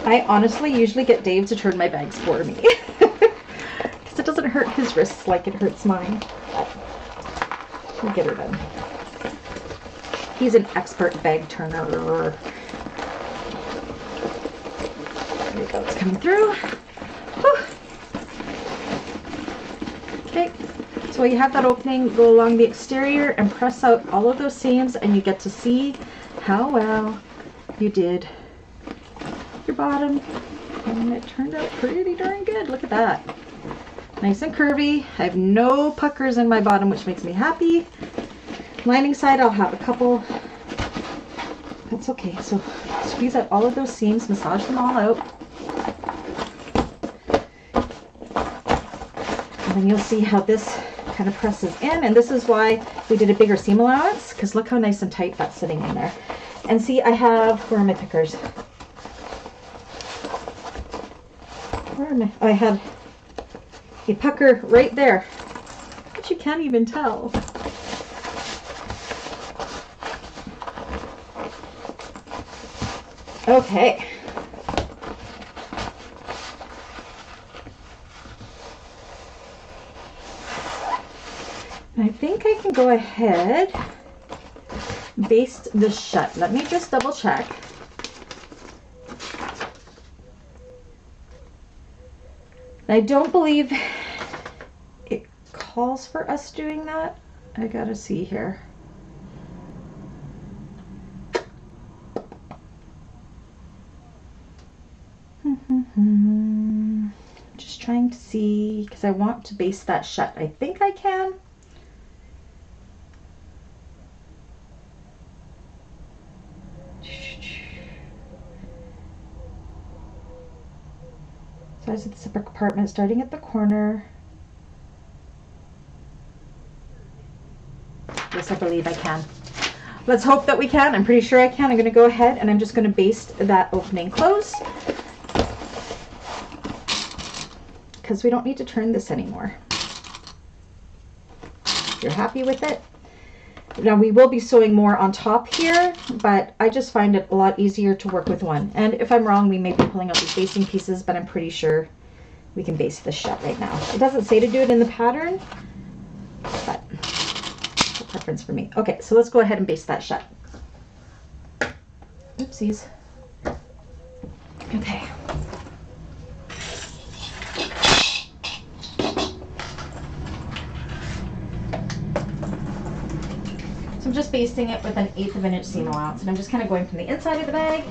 I honestly usually get Dave to turn my bags for me. Because it doesn't hurt his wrists like it hurts mine. But we'll get her done. He's an expert bag turner. There we go, it's coming through. Whew. Okay, so you have that opening, go along the exterior and press out all of those seams, and you get to see how well you did your bottom, and it turned out pretty darn good. Look at that. Nice and curvy. I have no puckers in my bottom, which makes me happy. Lining side, I'll have a couple. That's okay. So squeeze out all of those seams, massage them all out. And then you'll see how this kind of presses in, and this is why we did a bigger seam allowance, because look how nice and tight that's sitting in there. And see, I have, where are my pickers? I had a pucker right there, but you can't even tell. Okay. I think I can go ahead and baste this shut. Let me just double check. I don't believe it calls for us doing that. I gotta see here. Just trying to see, because I want to baste that shut. I think I can. Size of the zipper compartment starting at the corner. Yes, I believe I can. Let's hope that we can. I'm pretty sure I can. I'm going to go ahead and I'm just going to baste that opening close, because we don't need to turn this anymore. If you're happy with it. Now we will be sewing more on top here, but I just find it a lot easier to work with one. And if I'm wrong, we may be pulling out these basting pieces, but I'm pretty sure we can baste this shut right now. It doesn't say to do it in the pattern, but it's a preference for me. Okay, so let's go ahead and baste that shut. Oopsies. Okay. I'm just basting it with an 1/8 of an inch seam allowance, and I'm just kind of going from the inside of the bag.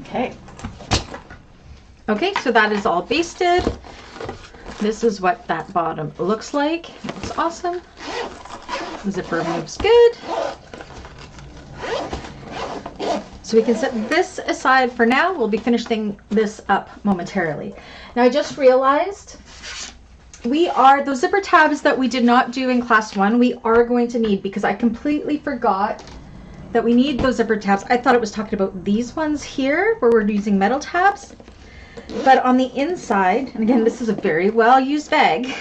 Okay. Okay, so that is all basted. This is what that bottom looks like. It looks awesome. The zipper moves good. So we can set this aside for now. We'll be finishing this up momentarily. Now I just realized those zipper tabs that we did not do in class 1, we are going to need, because I completely forgot that we need those zipper tabs. I thought it was talking about these ones here where we're using metal tabs. But on the inside, and again, this is a very well used bag,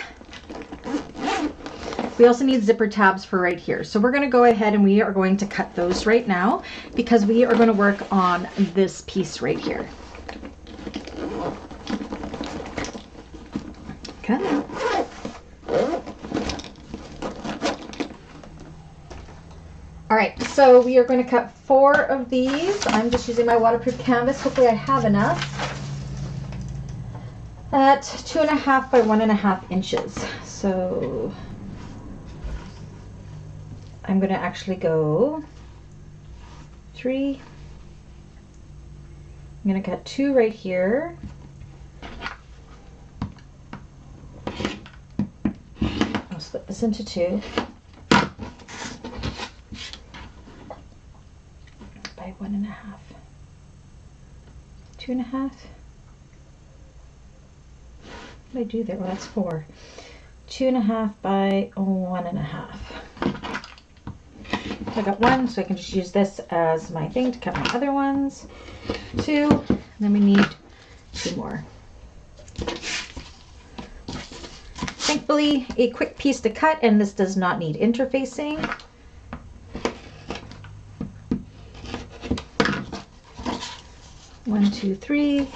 we also need zipper tabs for right here. So we're going to go ahead and we are going to cut those right now, because we are going to work on this piece right here. Okay. All right, so we are going to cut 4 of these. I'm just using my waterproof canvas. Hopefully I have enough. At 2.5 by 1.5 inches. So I'm going to actually go 3. I'm going to cut 2 right here. this into 2 by 1.5, 2.5. What did I do there? Well, that's 4. 2.5 by 1.5. I got 1, so I can just use this as my thing to cut my other ones. 2, and then we need 2 more. Thankfully, a quick piece to cut, and this does not need interfacing. One, 2, 3,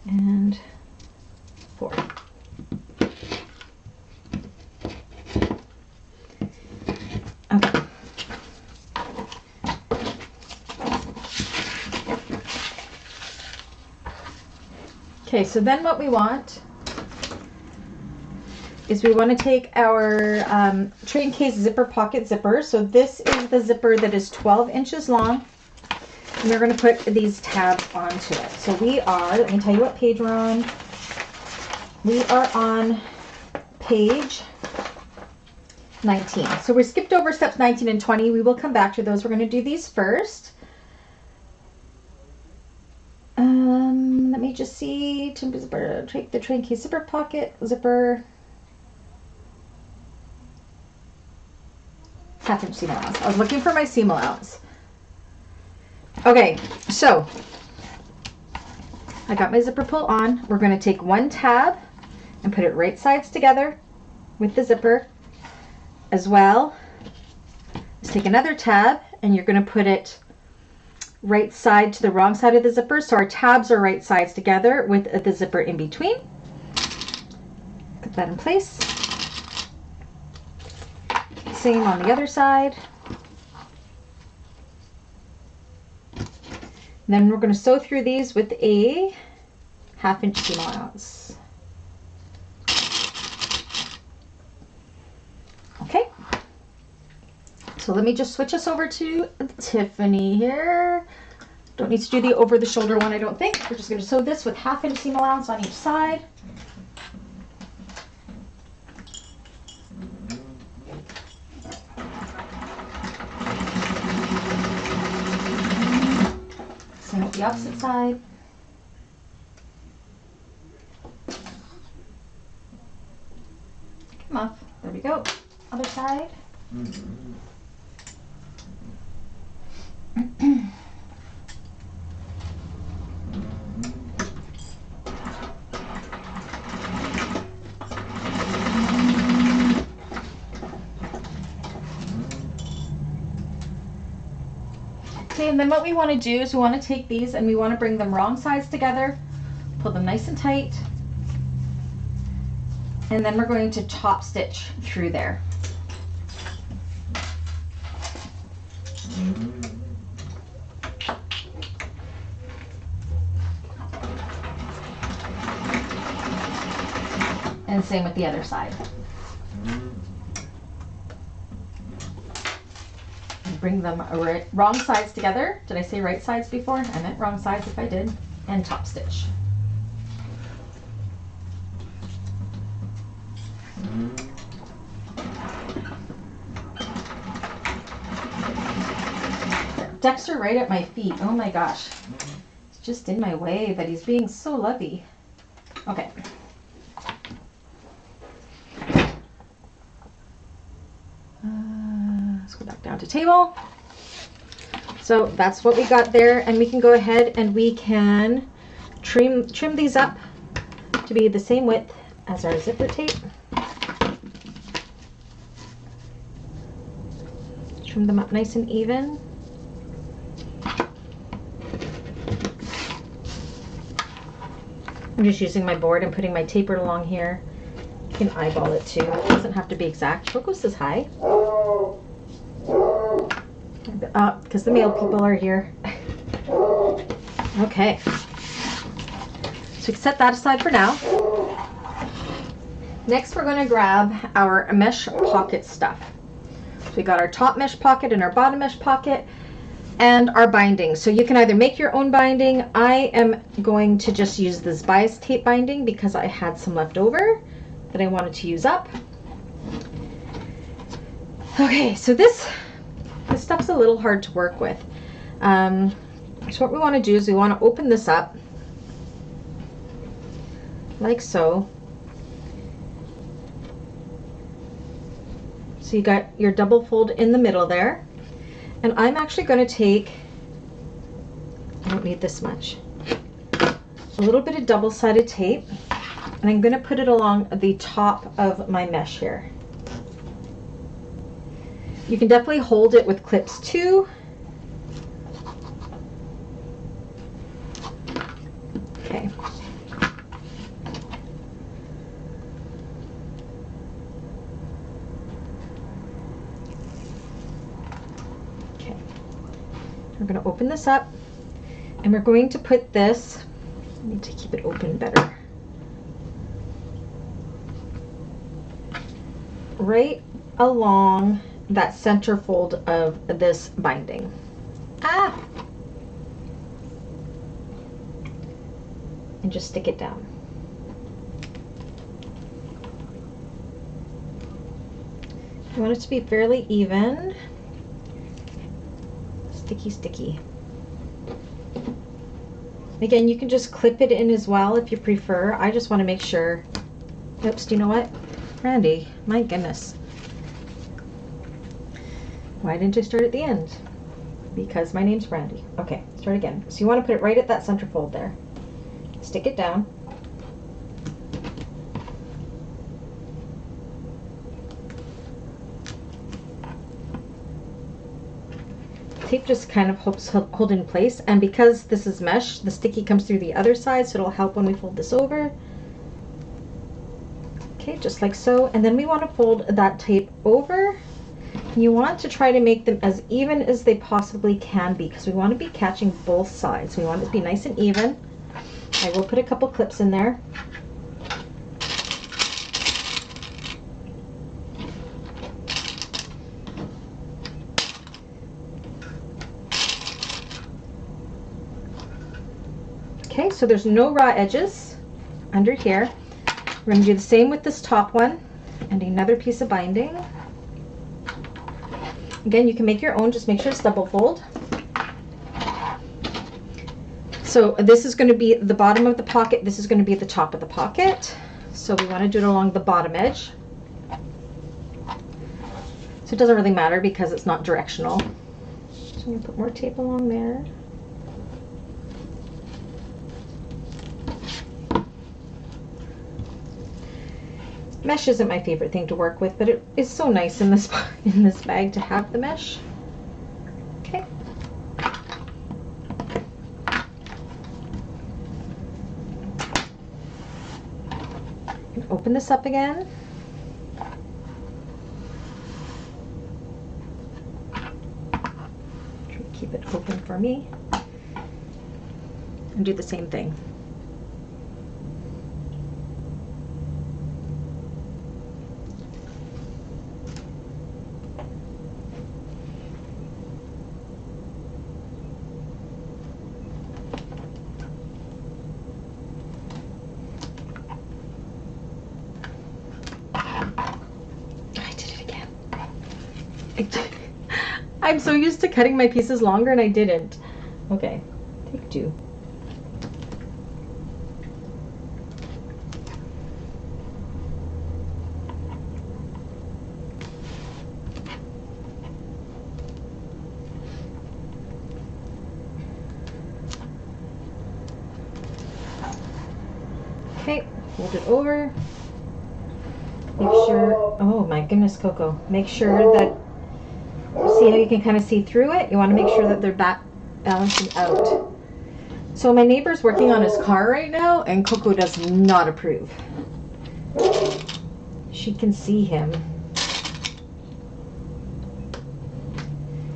and 4. Okay. Okay, so then what we want is we want to take our train case zipper pocket zipper. So this is the zipper that is 12 inches long. And we're going to put these tabs onto it. So we are, let me tell you what page we're on. We are on page 19. So we skipped over steps 19 and 20. We will come back to those. We're going to do these first. Let me just see. Take the train case zipper pocket zipper. 1/2 inch seam allowance. I was looking for my seam allowance. Okay, so I got my zipper pull on. We're going to take one tab and put it right sides together with the zipper. As well, let's take another tab and you're going to put it right side to the wrong side of the zipper. So our tabs are right sides together with the zipper in between. Put that in place. Same on the other side. Then we're going to sew through these with a 1/2 inch seam allowance. Okay. So let me just switch us over to Tiffany here. Don't need to do the over the shoulder one, I don't think. We're just going to sew this with 1/2 inch seam allowance on each side. Same with the opposite side. Come off. There we go. Other side. Okay, and then what we want to do is we want to take these and we want to bring them wrong sides together, pull them nice and tight, and then we're going to top stitch through there. And same with the other side. And bring them wrong sides together. Did I say right sides before? I meant wrong sides if I did. And top stitch. Dexter right at my feet. Oh my gosh. It's just in my way, but he's being so lovey. Okay. Let's go back down to table. So that's what we got there, and we can go ahead and we can trim these up to be the same width as our zipper tape. Trim them up nice and even. I'm just using my board and putting my taper along here. You can eyeball it too. It doesn't have to be exact. Coco says hi. Because the male people are here. Okay. So we can set that aside for now. Next, we're going to grab our mesh pocket stuff. So we got our top mesh pocket and our bottom mesh pocket and our binding. So you can either make your own binding. I am going to just use this bias tape binding because I had some left over that I wanted to use up. Okay, so this stuff's a little hard to work with. So what we want to do is we want to open this up like so. So you got your double fold in the middle there. And I'm actually going to take, I don't need this much, a little bit of double-sided tape, and I'm going to put it along the top of my mesh here. You can definitely hold it with clips too. Okay. Okay. We're going to open this up, and we're going to put this, I need to keep it open better, right along that center fold of this binding. And just stick it down. You want it to be fairly even. Sticky, sticky. Again, you can just clip it in as well if you prefer. I just want to make sure. Oops, do you know what? Brandy, my goodness. Why didn't I start at the end? Because my name's Brandy. Okay, start again. So you want to put it right at that center fold there. Stick it down. Tape just kind of helps hold in place, and because this is mesh, the sticky comes through the other side, so it'll help when we fold this over. Okay, just like so. And then we want to fold that tape over. You want to try to make them as even as they possibly can be, because we want to be catching both sides. We want it to be nice and even. I will put a couple clips in there. Okay, so there's no raw edges under here. We're going to do the same with this top one and another piece of binding. Again, you can make your own, just make sure it's double fold. So this is going to be the bottom of the pocket, this is going to be the top of the pocket. So we want to do it along the bottom edge. So it doesn't really matter because it's not directional. So I'm going to put more tape along there. Mesh isn't my favorite thing to work with, but it is so nice in this bag to have the mesh. Okay. Open this up again. Try to keep it open for me. And do the same thing. I'm so used to cutting my pieces longer and I didn't. Okay, take two. Okay, fold it over. Make sure, oh my goodness, Coco. Make sure that, see how you can kind of see through it? You want to make sure that they're balancing out. So my neighbor's working on his car right now, and Coco does not approve. She can see him.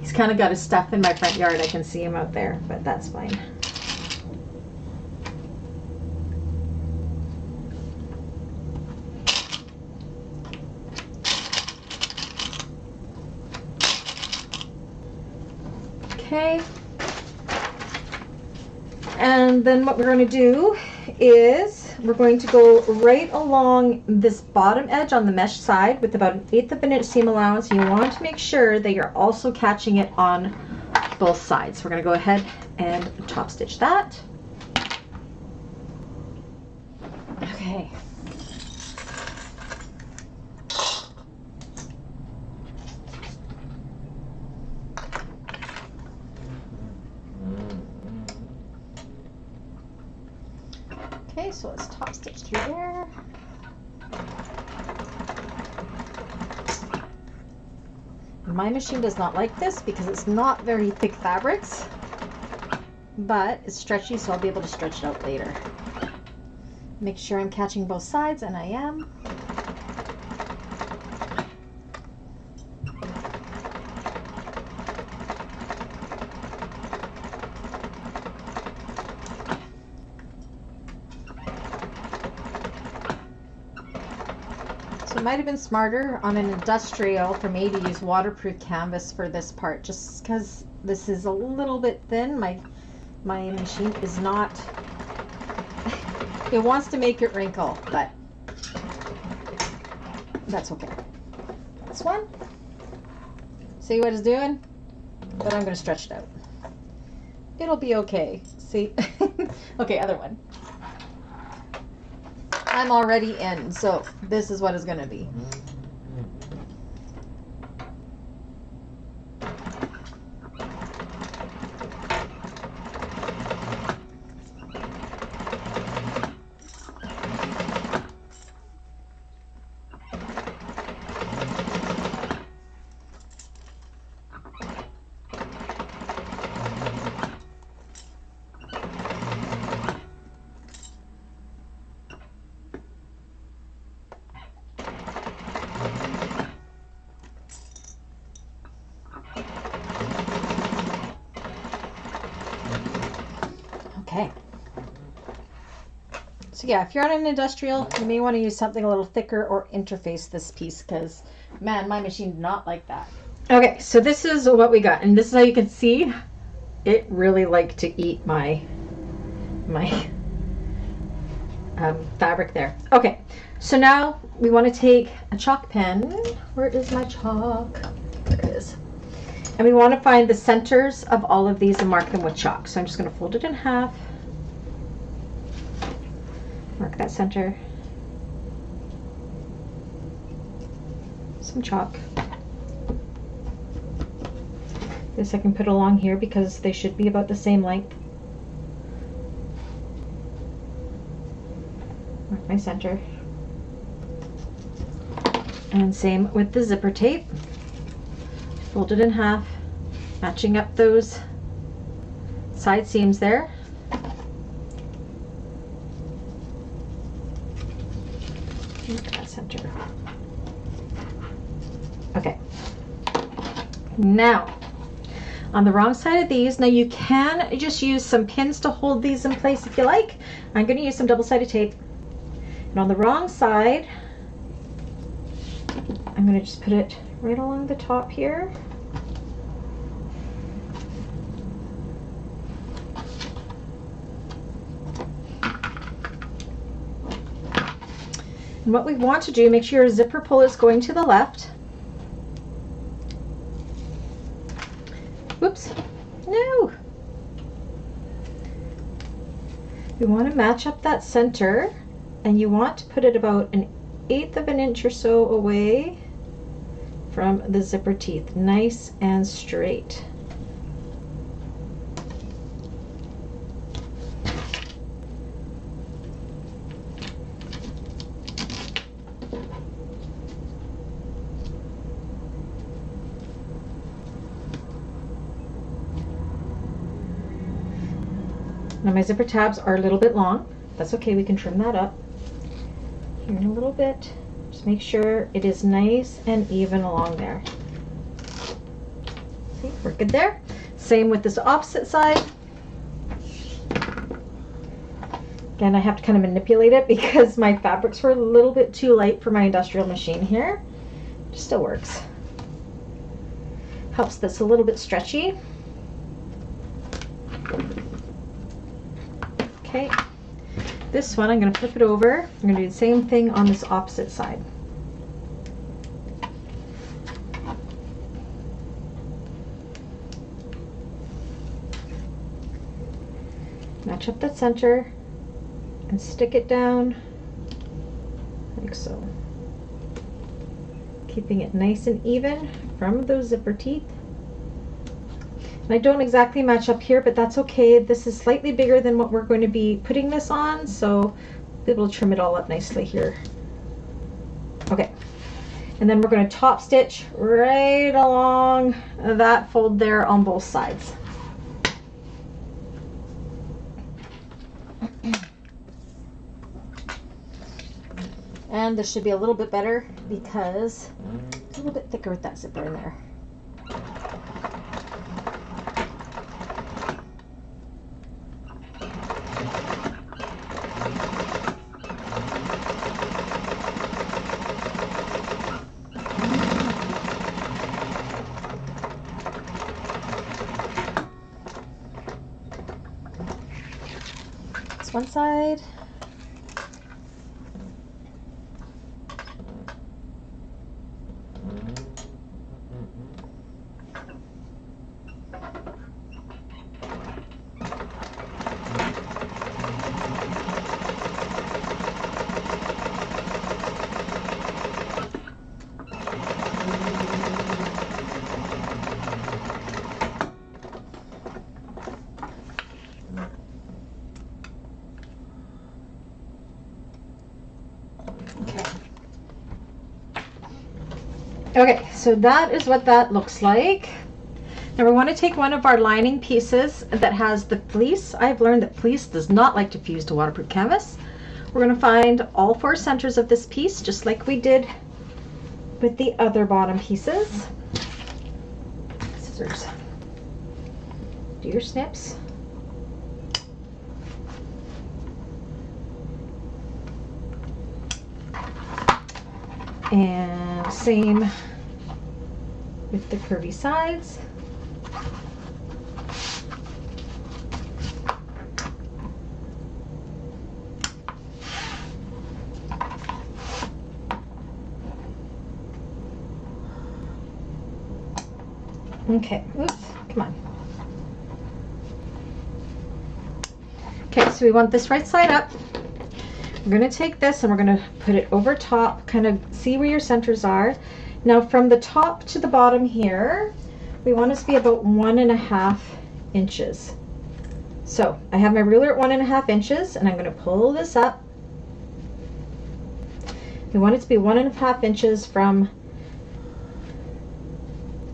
He's kind of got his stuff in my front yard. I can see him out there, but that's fine. Okay, and then what we're going to do is we're going to go right along this bottom edge on the mesh side with about 1/8 of an inch seam allowance. You want to make sure that you're also catching it on both sides. We're going to go ahead and top stitch that. Okay. Okay, so let's top stitch through there. My machine does not like this because it's not very thick fabrics, but it's stretchy, so I'll be able to stretch it out later. Make sure I'm catching both sides, and I am. So it might have been smarter on an industrial for me to use waterproof canvas for this part, just because this is a little bit thin. My machine is not, it wants to make it wrinkle, but that's okay. This one, see what it's doing? But I'm going to stretch it out. It'll be okay. See? Okay, other one. I'm already in, so this is what it's going to be. Okay. So yeah, if you're on an industrial, you may want to use something a little thicker or interface this piece, because man, my machine did not like that. Okay, so this is what we got, and this is how you can see it really liked to eat my fabric there. Okay, so now we want to take a chalk pen. Where is my chalk? There it is. And we want to find the centers of all of these and mark them with chalk. So I'm just going to fold it in half. Mark that center. Some chalk. This I can put along here because they should be about the same length. Mark my center. And same with the zipper tape. Fold it in half, matching up those side seams there. Look at that center. Okay. Now, on the wrong side of these, now you can just use some pins to hold these in place if you like. I'm going to use some double-sided tape. And on the wrong side, I'm going to just put it right along the top here. And what we want to do, make sure your zipper pull is going to the left. Whoops, no. We want to match up that center, and you want to put it about 1/8 of an inch or so away from the zipper teeth, nice and straight. Now my zipper tabs are a little bit long. That's okay, we can trim that up here in a little bit. Just make sure it is nice and even along there. See, we're good there. Same with this opposite side. Again, I have to kind of manipulate it because my fabrics were a little bit too light for my industrial machine here. It still works. Helps this a little bit stretchy. Okay, This one, I'm going to flip it over. I'm going to do the same thing on this opposite side. Match up that center and stick it down like so. Keeping it nice and even from those zipper teeth. And I don't exactly match up here, but that's okay. This is slightly bigger than what we're going to be putting this on, so I'll be able to trim it all up nicely here. Okay, and then we're going to top stitch right along that fold there on both sides. And this should be a little bit better because it's a little bit thicker with that zipper in there. That's one side. Okay, so that is what that looks like. Now we want to take one of our lining pieces that has the fleece. I've learned that fleece does not like to fuse to waterproof canvas. We're going to find all 4 centers of this piece, just like we did with the other bottom pieces. Scissors. Do your snips. And same with the curvy sides. Okay, oops, come on. Okay, so we want this right side up. We're going to take this and we're going to put it over top, kind of see where your centers are. Now from the top to the bottom here, we want it to be about 1.5 inches. So I have my ruler at 1.5 inches and I'm going to pull this up. We want it to be 1.5 inches from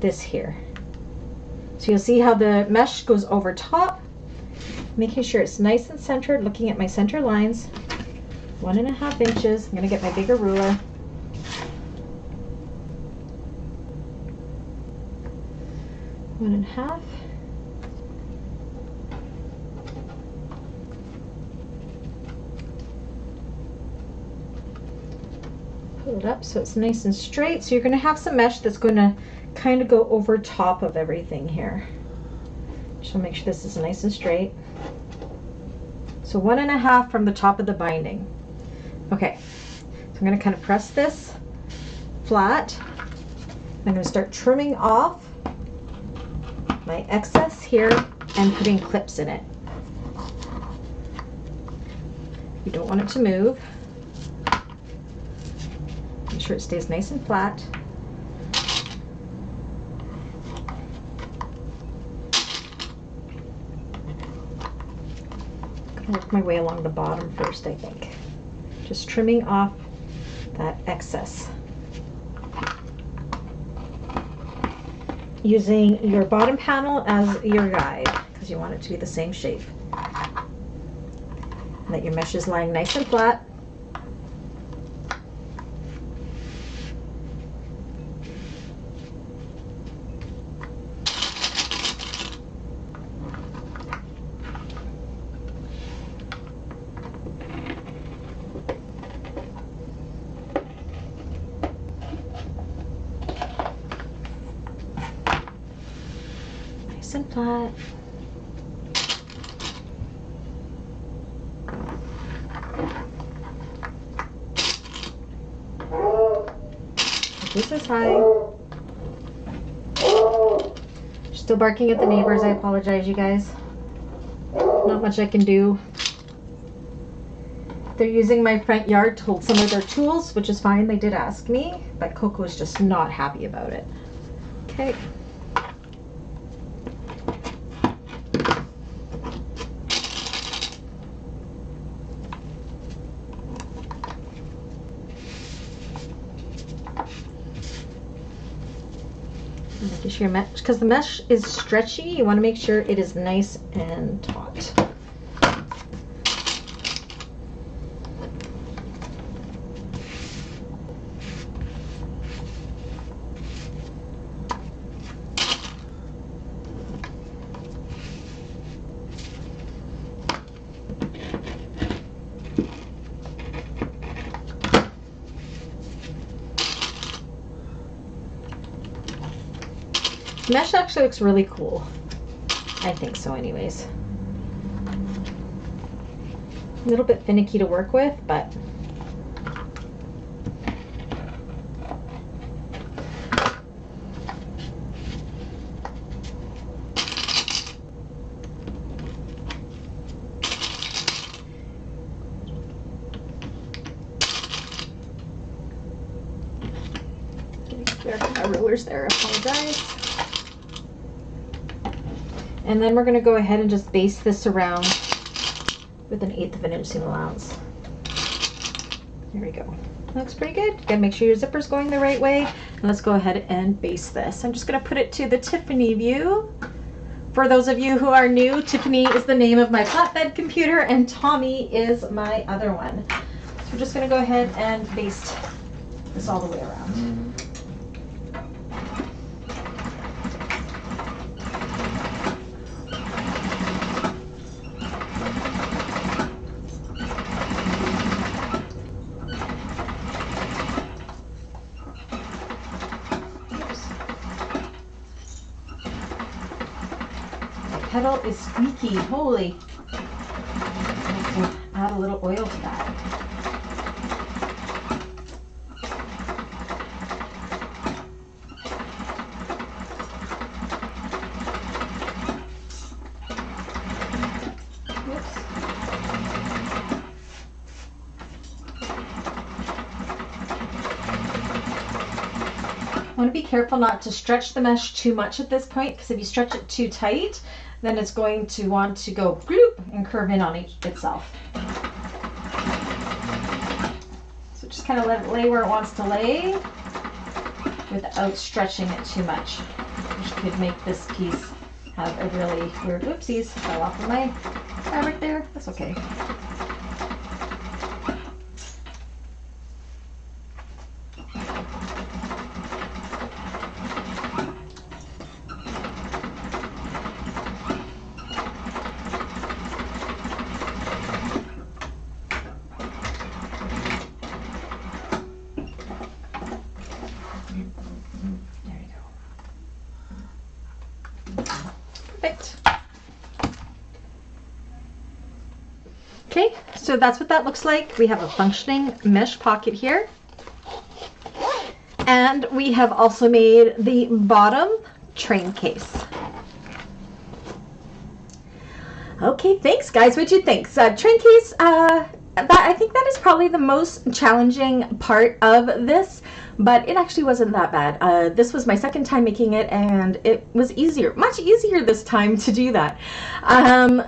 this here. So you'll see how the mesh goes over top, making sure it's nice and centered, looking at my center lines. 1.5 inches. I'm going to get my bigger ruler. One and a half. Pull it up so it's nice and straight. So you're going to have some mesh that's going to kind of go over top of everything here. So make sure this is nice and straight. So 1.5 from the top of the binding. Okay, so I'm going to kind of press this flat. I'm going to start trimming off my excess here and putting clips in it. You don't want it to move. Make sure it stays nice and flat. I'm going to work my way along the bottom first, I think. Just trimming off that excess. Using your bottom panel as your guide, because you want it to be the same shape. And that your mesh is lying nice and flat. And flat. This is hi. Still barking at the neighbors. I apologize, you guys. Not much I can do. They're using my front yard to hold some of their tools, which is fine. They did ask me, but Coco's just not happy about it. Okay. Making sure your mesh, because the mesh is stretchy, you want to make sure it is nice and taut. Mesh actually looks really cool. I think so anyways. A little bit finicky to work with, but my rulers there, I apologize. And then we're going to go ahead and just base this around with 1/8 of an inch seam allowance. There we go. Looks pretty good. You gotta make sure your zipper's going the right way. And let's go ahead and base this. I'm just going to put it to the Tiffany view. For those of you who are new, Tiffany is the name of my flatbed computer and Tommy is my other one. So we're just going to go ahead and baste this all the way around. Pedal is squeaky. Holy. I have to add a little oil to that. Whoops. I want to be careful not to stretch the mesh too much at this point, because if you stretch it too tight, then it's going to want to go bloop and curve in on itself. So just kind of let it lay where it wants to lay without stretching it too much, which could make this piece have a really weird, oopsies, fell off of my fabric there. That's okay. Perfect. Okay, so that's what that looks like. We have a functioning mesh pocket here. And we have also made the bottom train case. Okay, thanks guys. What'd you think? So, train case, I think that is probably the most challenging part of this, but it actually wasn't that bad. This was my second time making it, and it was easier, much easier this time to do that.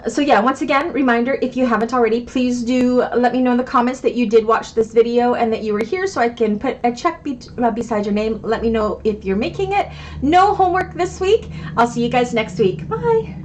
So yeah, once again, reminder, if you haven't already, please do let me know in the comments that you did watch this video and that you were here, so I can put a check beside your name. Let me know if you're making it. No homework this week. I'll see you guys next week. Bye.